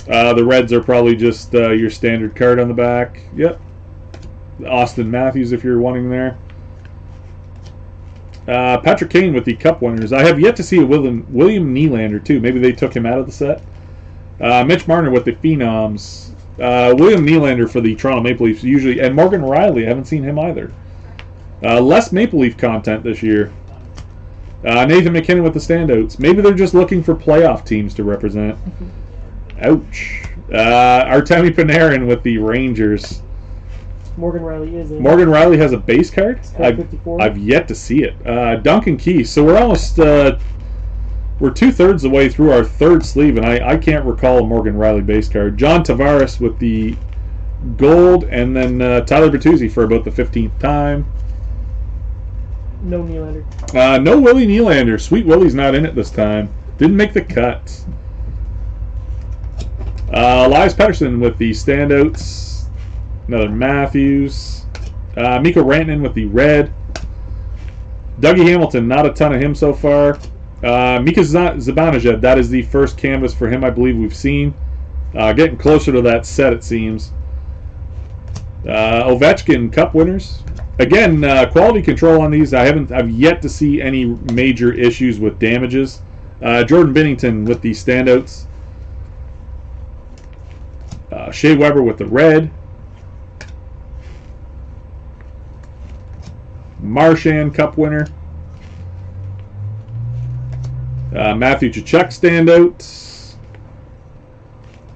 Speaker 2: The reds are probably just your standard card on the back. Yep. Austin Matthews, if you're wanting there. Patrick Kane with the Cup winners. I have yet to see a William Nylander too. Maybe they took him out of the set. Mitch Marner with the Phenoms. William Nylander for the Toronto Maple Leafs usually, and Morgan Riley. I haven't seen him either. Less Maple Leaf content this year. Nathan McKinnon with the standouts. Maybe they're just looking for playoff teams to represent. Ouch. Artemi Panarin with the Rangers.
Speaker 4: Morgan Riley is in.
Speaker 2: Morgan Riley has a base card?
Speaker 4: I've
Speaker 2: yet to see it. Duncan Keith. So we're almost... we're 2/3 the way through our third sleeve, and I can't recall a Morgan Riley base card. John Tavares with the gold, and then Tyler Bertuzzi for about the 15th time.
Speaker 4: No Nylander.
Speaker 2: No Willie Nylander. Sweet Willie's not in it this time. Didn't make the cut. Elias Pettersson with the standouts. Another Matthews. Mikko Rantanen with the red. Dougie Hamilton, not a ton of him so far. Mika Zibanejad, that is the first canvas for him I believe we've seen. Getting closer to that set, it seems. Ovechkin Cup winners. Again, quality control on these. I've yet to see any major issues with damages. Jordan Binnington with the standouts. Shea Weber with the red. Marchand Cup winner. Matthew Tkachuk standout.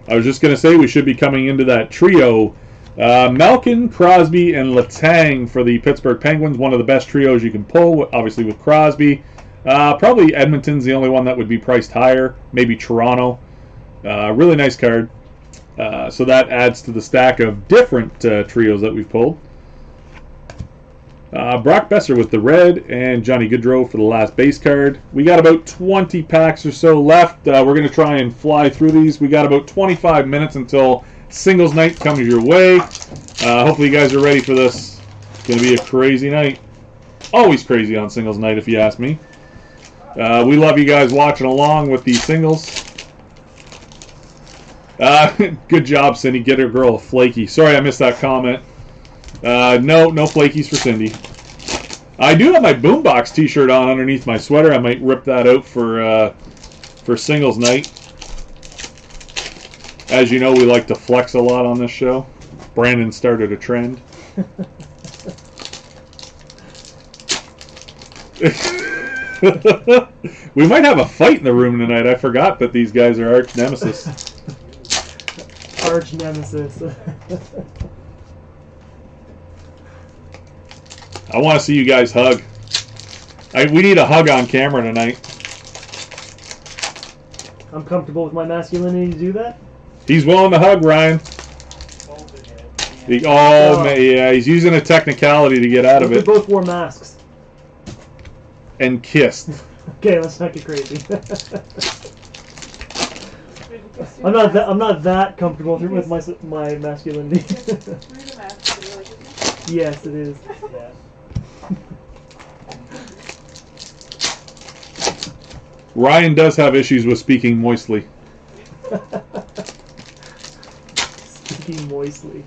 Speaker 2: I was just going to say we should be coming into that trio. Malkin, Crosby, and Letang for the Pittsburgh Penguins. One of the best trios you can pull, obviously with Crosby. Probably Edmonton's the only one that would be priced higher. Maybe Toronto. Really nice card. So that adds to the stack of different trios that we've pulled. Brock Besser with the red, and Johnny Gaudreau for the last base card. We got about 20 packs or so left. We're going to try and fly through these. We got about 25 minutes until singles night comes your way. Hopefully you guys are ready for this. It's going to be a crazy night. Always crazy on singles night, if you ask me. We love you guys watching along with these singles. Good job, Cindy. Get her girl a flaky. Sorry I missed that comment. No flakies for Cindy. I do have my Boombox t-shirt on underneath my sweater. I might rip that out for singles night. As you know, we like to flex a lot on this show. Brandon started a trend. We might have a fight in the room tonight. I forgot that these guys are arch nemesis.
Speaker 4: Arch nemesis.
Speaker 2: I want to see you guys hug. We need a hug on camera tonight.
Speaker 4: I'm comfortable with my masculinity to do that.
Speaker 2: He's willing to hug, Ryan. Yeah, he's using a technicality to get out of
Speaker 4: We
Speaker 2: it.
Speaker 4: both wore masks.
Speaker 2: And kissed.
Speaker 4: Okay, let's not get crazy. I'm not that comfortable with my masculinity. Yes, it is. Yeah.
Speaker 2: Ryan does have issues with speaking moistly.
Speaker 4: Speaking moistly.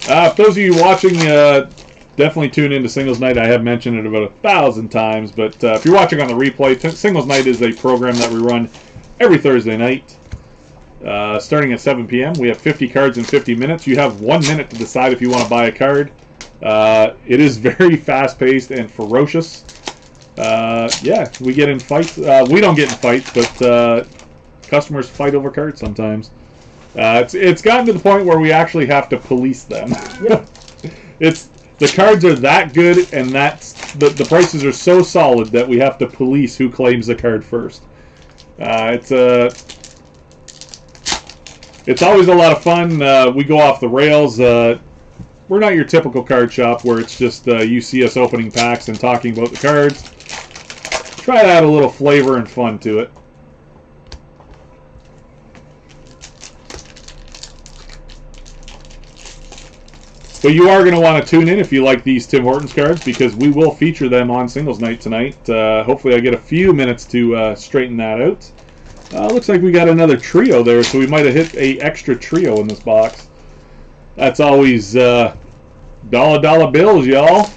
Speaker 2: For those of you watching, definitely tune into Singles Night. I have mentioned it about 1,000 times, but if you're watching on the replay, Singles Night is a program that we run every Thursday night. Starting at 7 p.m. We have 50 cards in 50 minutes. You have 1 minute to decide if you want to buy a card. It is very fast-paced and ferocious. Yeah, we get in fights. We don't get in fights, but customers fight over cards sometimes. It's gotten to the point where we actually have to police them.
Speaker 4: Yeah.
Speaker 2: the cards are that good, and that's the prices are so solid that we have to police who claims the card first. It's always a lot of fun. We go off the rails. We're not your typical card shop where it's just you see us opening packs and talking about the cards. Try to add a little flavor and fun to it. But you are going to want to tune in if you like these Tim Hortons cards, because we will feature them on Singles Night tonight. Hopefully I get a few minutes to straighten that out. Looks like we got another trio there, so we might have hit a extra trio in this box. That's always dollar bills, y'all.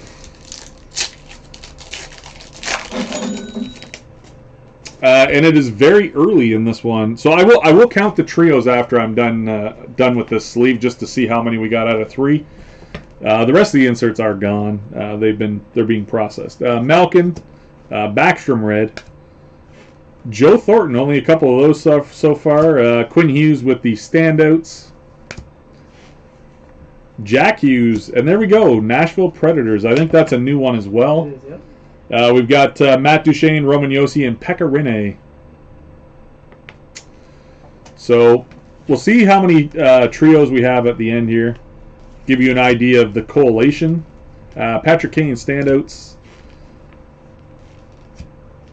Speaker 2: And it is very early in this one, so I will count the trios after I'm done with this sleeve, just to see how many we got out of 3. The rest of the inserts are gone. They're being processed. Malkin, Backstrom red, Joe Thornton, only a couple of those so far. Quinn Hughes with the standouts. Jack Hughes, and there we go, Nashville Predators. I think that's a new one as well.
Speaker 4: It is, yep.
Speaker 2: We've got Matt Duchene, Roman Josi, and Pekka Rinne. So we'll see how many trios we have at the end here. Give you an idea of the collation. Patrick Kane standouts.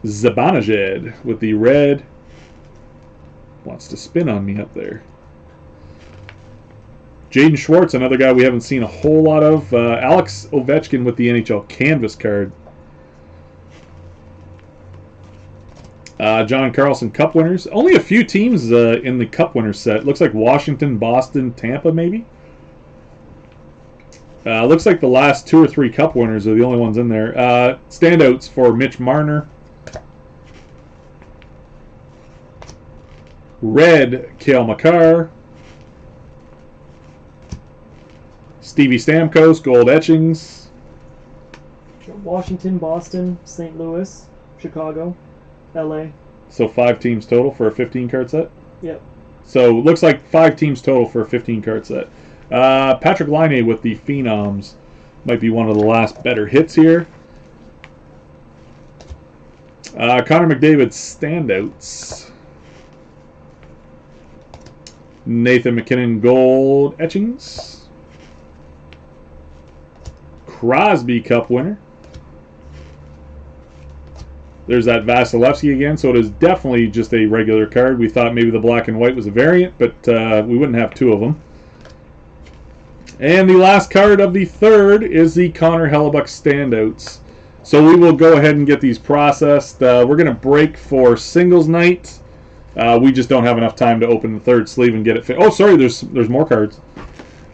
Speaker 2: Zibanejad with the red. Wants to spin on me up there. Jaden Schwartz, another guy we haven't seen a whole lot of. Alex Ovechkin with the NHL Canvas card. John Carlson Cup winners. Only a few teams in the Cup winners set. Looks like Washington, Boston, Tampa maybe. Looks like the last 2 or 3 Cup winners are the only ones in there. Standouts for Mitch Marner. Red, Cale Makar. Stevie Stamkos, gold etchings.
Speaker 4: Washington, Boston, St. Louis, Chicago, LA.
Speaker 2: So 5 teams total for a 15-card set?
Speaker 4: Yep.
Speaker 2: So it looks like 5 teams total for a 15-card set. Patrick Laine with the Phenoms. Might be one of the last better hits here. Connor McDavid's standouts. Nathan McKinnon gold etchings. Crosby Cup winner. There's that Vasilevsky again, so it is definitely just a regular card. We thought maybe the black and white was a variant, but we wouldn't have 2 of them. And the last card of the third is the Connor Hellebuck standouts. So we will go ahead and get these processed. We're going to break for Singles Night. We just don't have enough time to open the third sleeve and get it oh, sorry, there's more cards.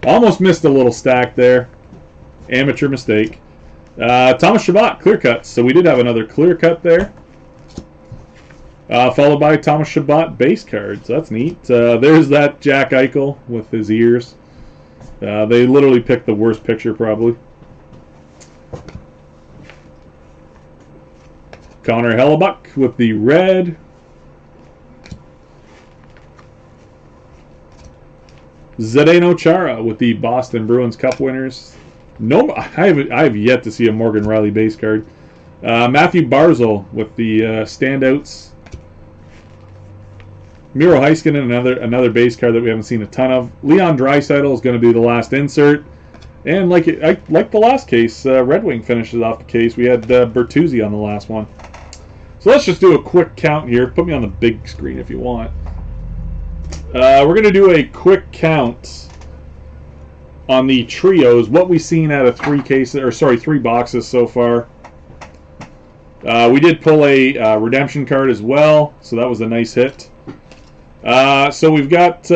Speaker 2: Almost missed a little stack there. Amateur mistake. Thomas Chabot, clear cuts. So we did have another clear cut there. Followed by Thomas Chabot base cards. That's neat. There's that Jack Eichel with his ears. They literally picked the worst picture, probably. Connor Hellebuck with the red. Zdeno Chara with the Boston Bruins Cup winners. No, I have yet to see a Morgan Riley base card. Matthew Barzal with the standouts. Miro Heiskanen, another base card that we haven't seen a ton of. Leon Draisaitl is going to be the last insert. And like the last case, Red Wing finishes off the case. We had Bertuzzi on the last one. So let's just do a quick count here. Put me on the big screen if you want. We're going to do a quick count on the trios. What we've seen out of 3 boxes so far. We did pull a redemption card as well, so that was a nice hit. So we've got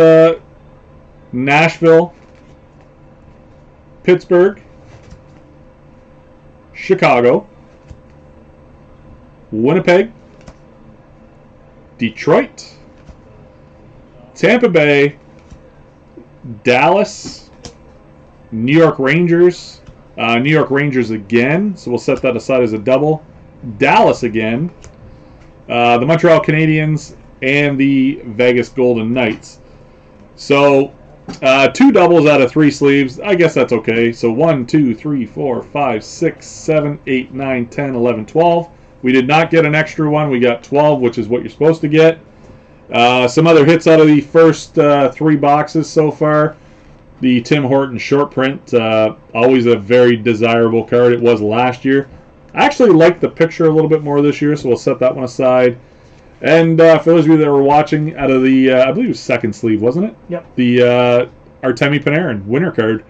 Speaker 2: Nashville, Pittsburgh, Chicago, Winnipeg, Detroit, Tampa Bay, Dallas, New York Rangers, New York Rangers again, so we'll set that aside as a double, Dallas again, the Montreal Canadiens, and the Vegas Golden Knights. So 2 doubles out of 3 sleeves. I guess that's okay. So 1, 2, 3, 4, 5, 6, 7, 8, 9, 10, 11, 12. We did not get an extra one. We got 12, which is what you're supposed to get. Some other hits out of the first 3 boxes so far. The Tim Horton short print, always a very desirable card. It was last year. I actually like the picture a little bit more this year, so we'll set that one aside. And for those of you that were watching, out of the, I believe it was second sleeve, wasn't it?
Speaker 4: Yep.
Speaker 2: The Artemi Panarin winner card.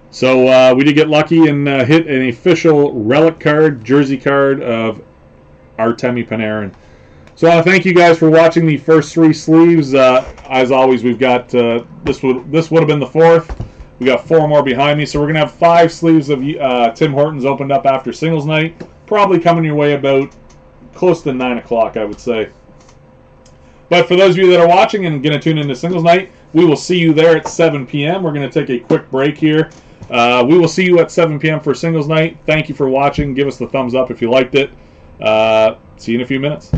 Speaker 2: So we did get lucky and hit an official relic card, jersey card of Artemi Panarin. So I want to thank you guys for watching the first 3 sleeves. As always, we've got this would have been the 4th. We got 4 more behind me, so we're gonna have 5 sleeves of Tim Hortons opened up after singles night. Probably coming your way about close to 9 o'clock, I would say. But for those of you that are watching and gonna tune into singles night, we will see you there at 7 p.m. We're gonna take a quick break here. We will see you at 7 p.m. for singles night. Thank you for watching. Give us the thumbs up if you liked it. See you in a few minutes.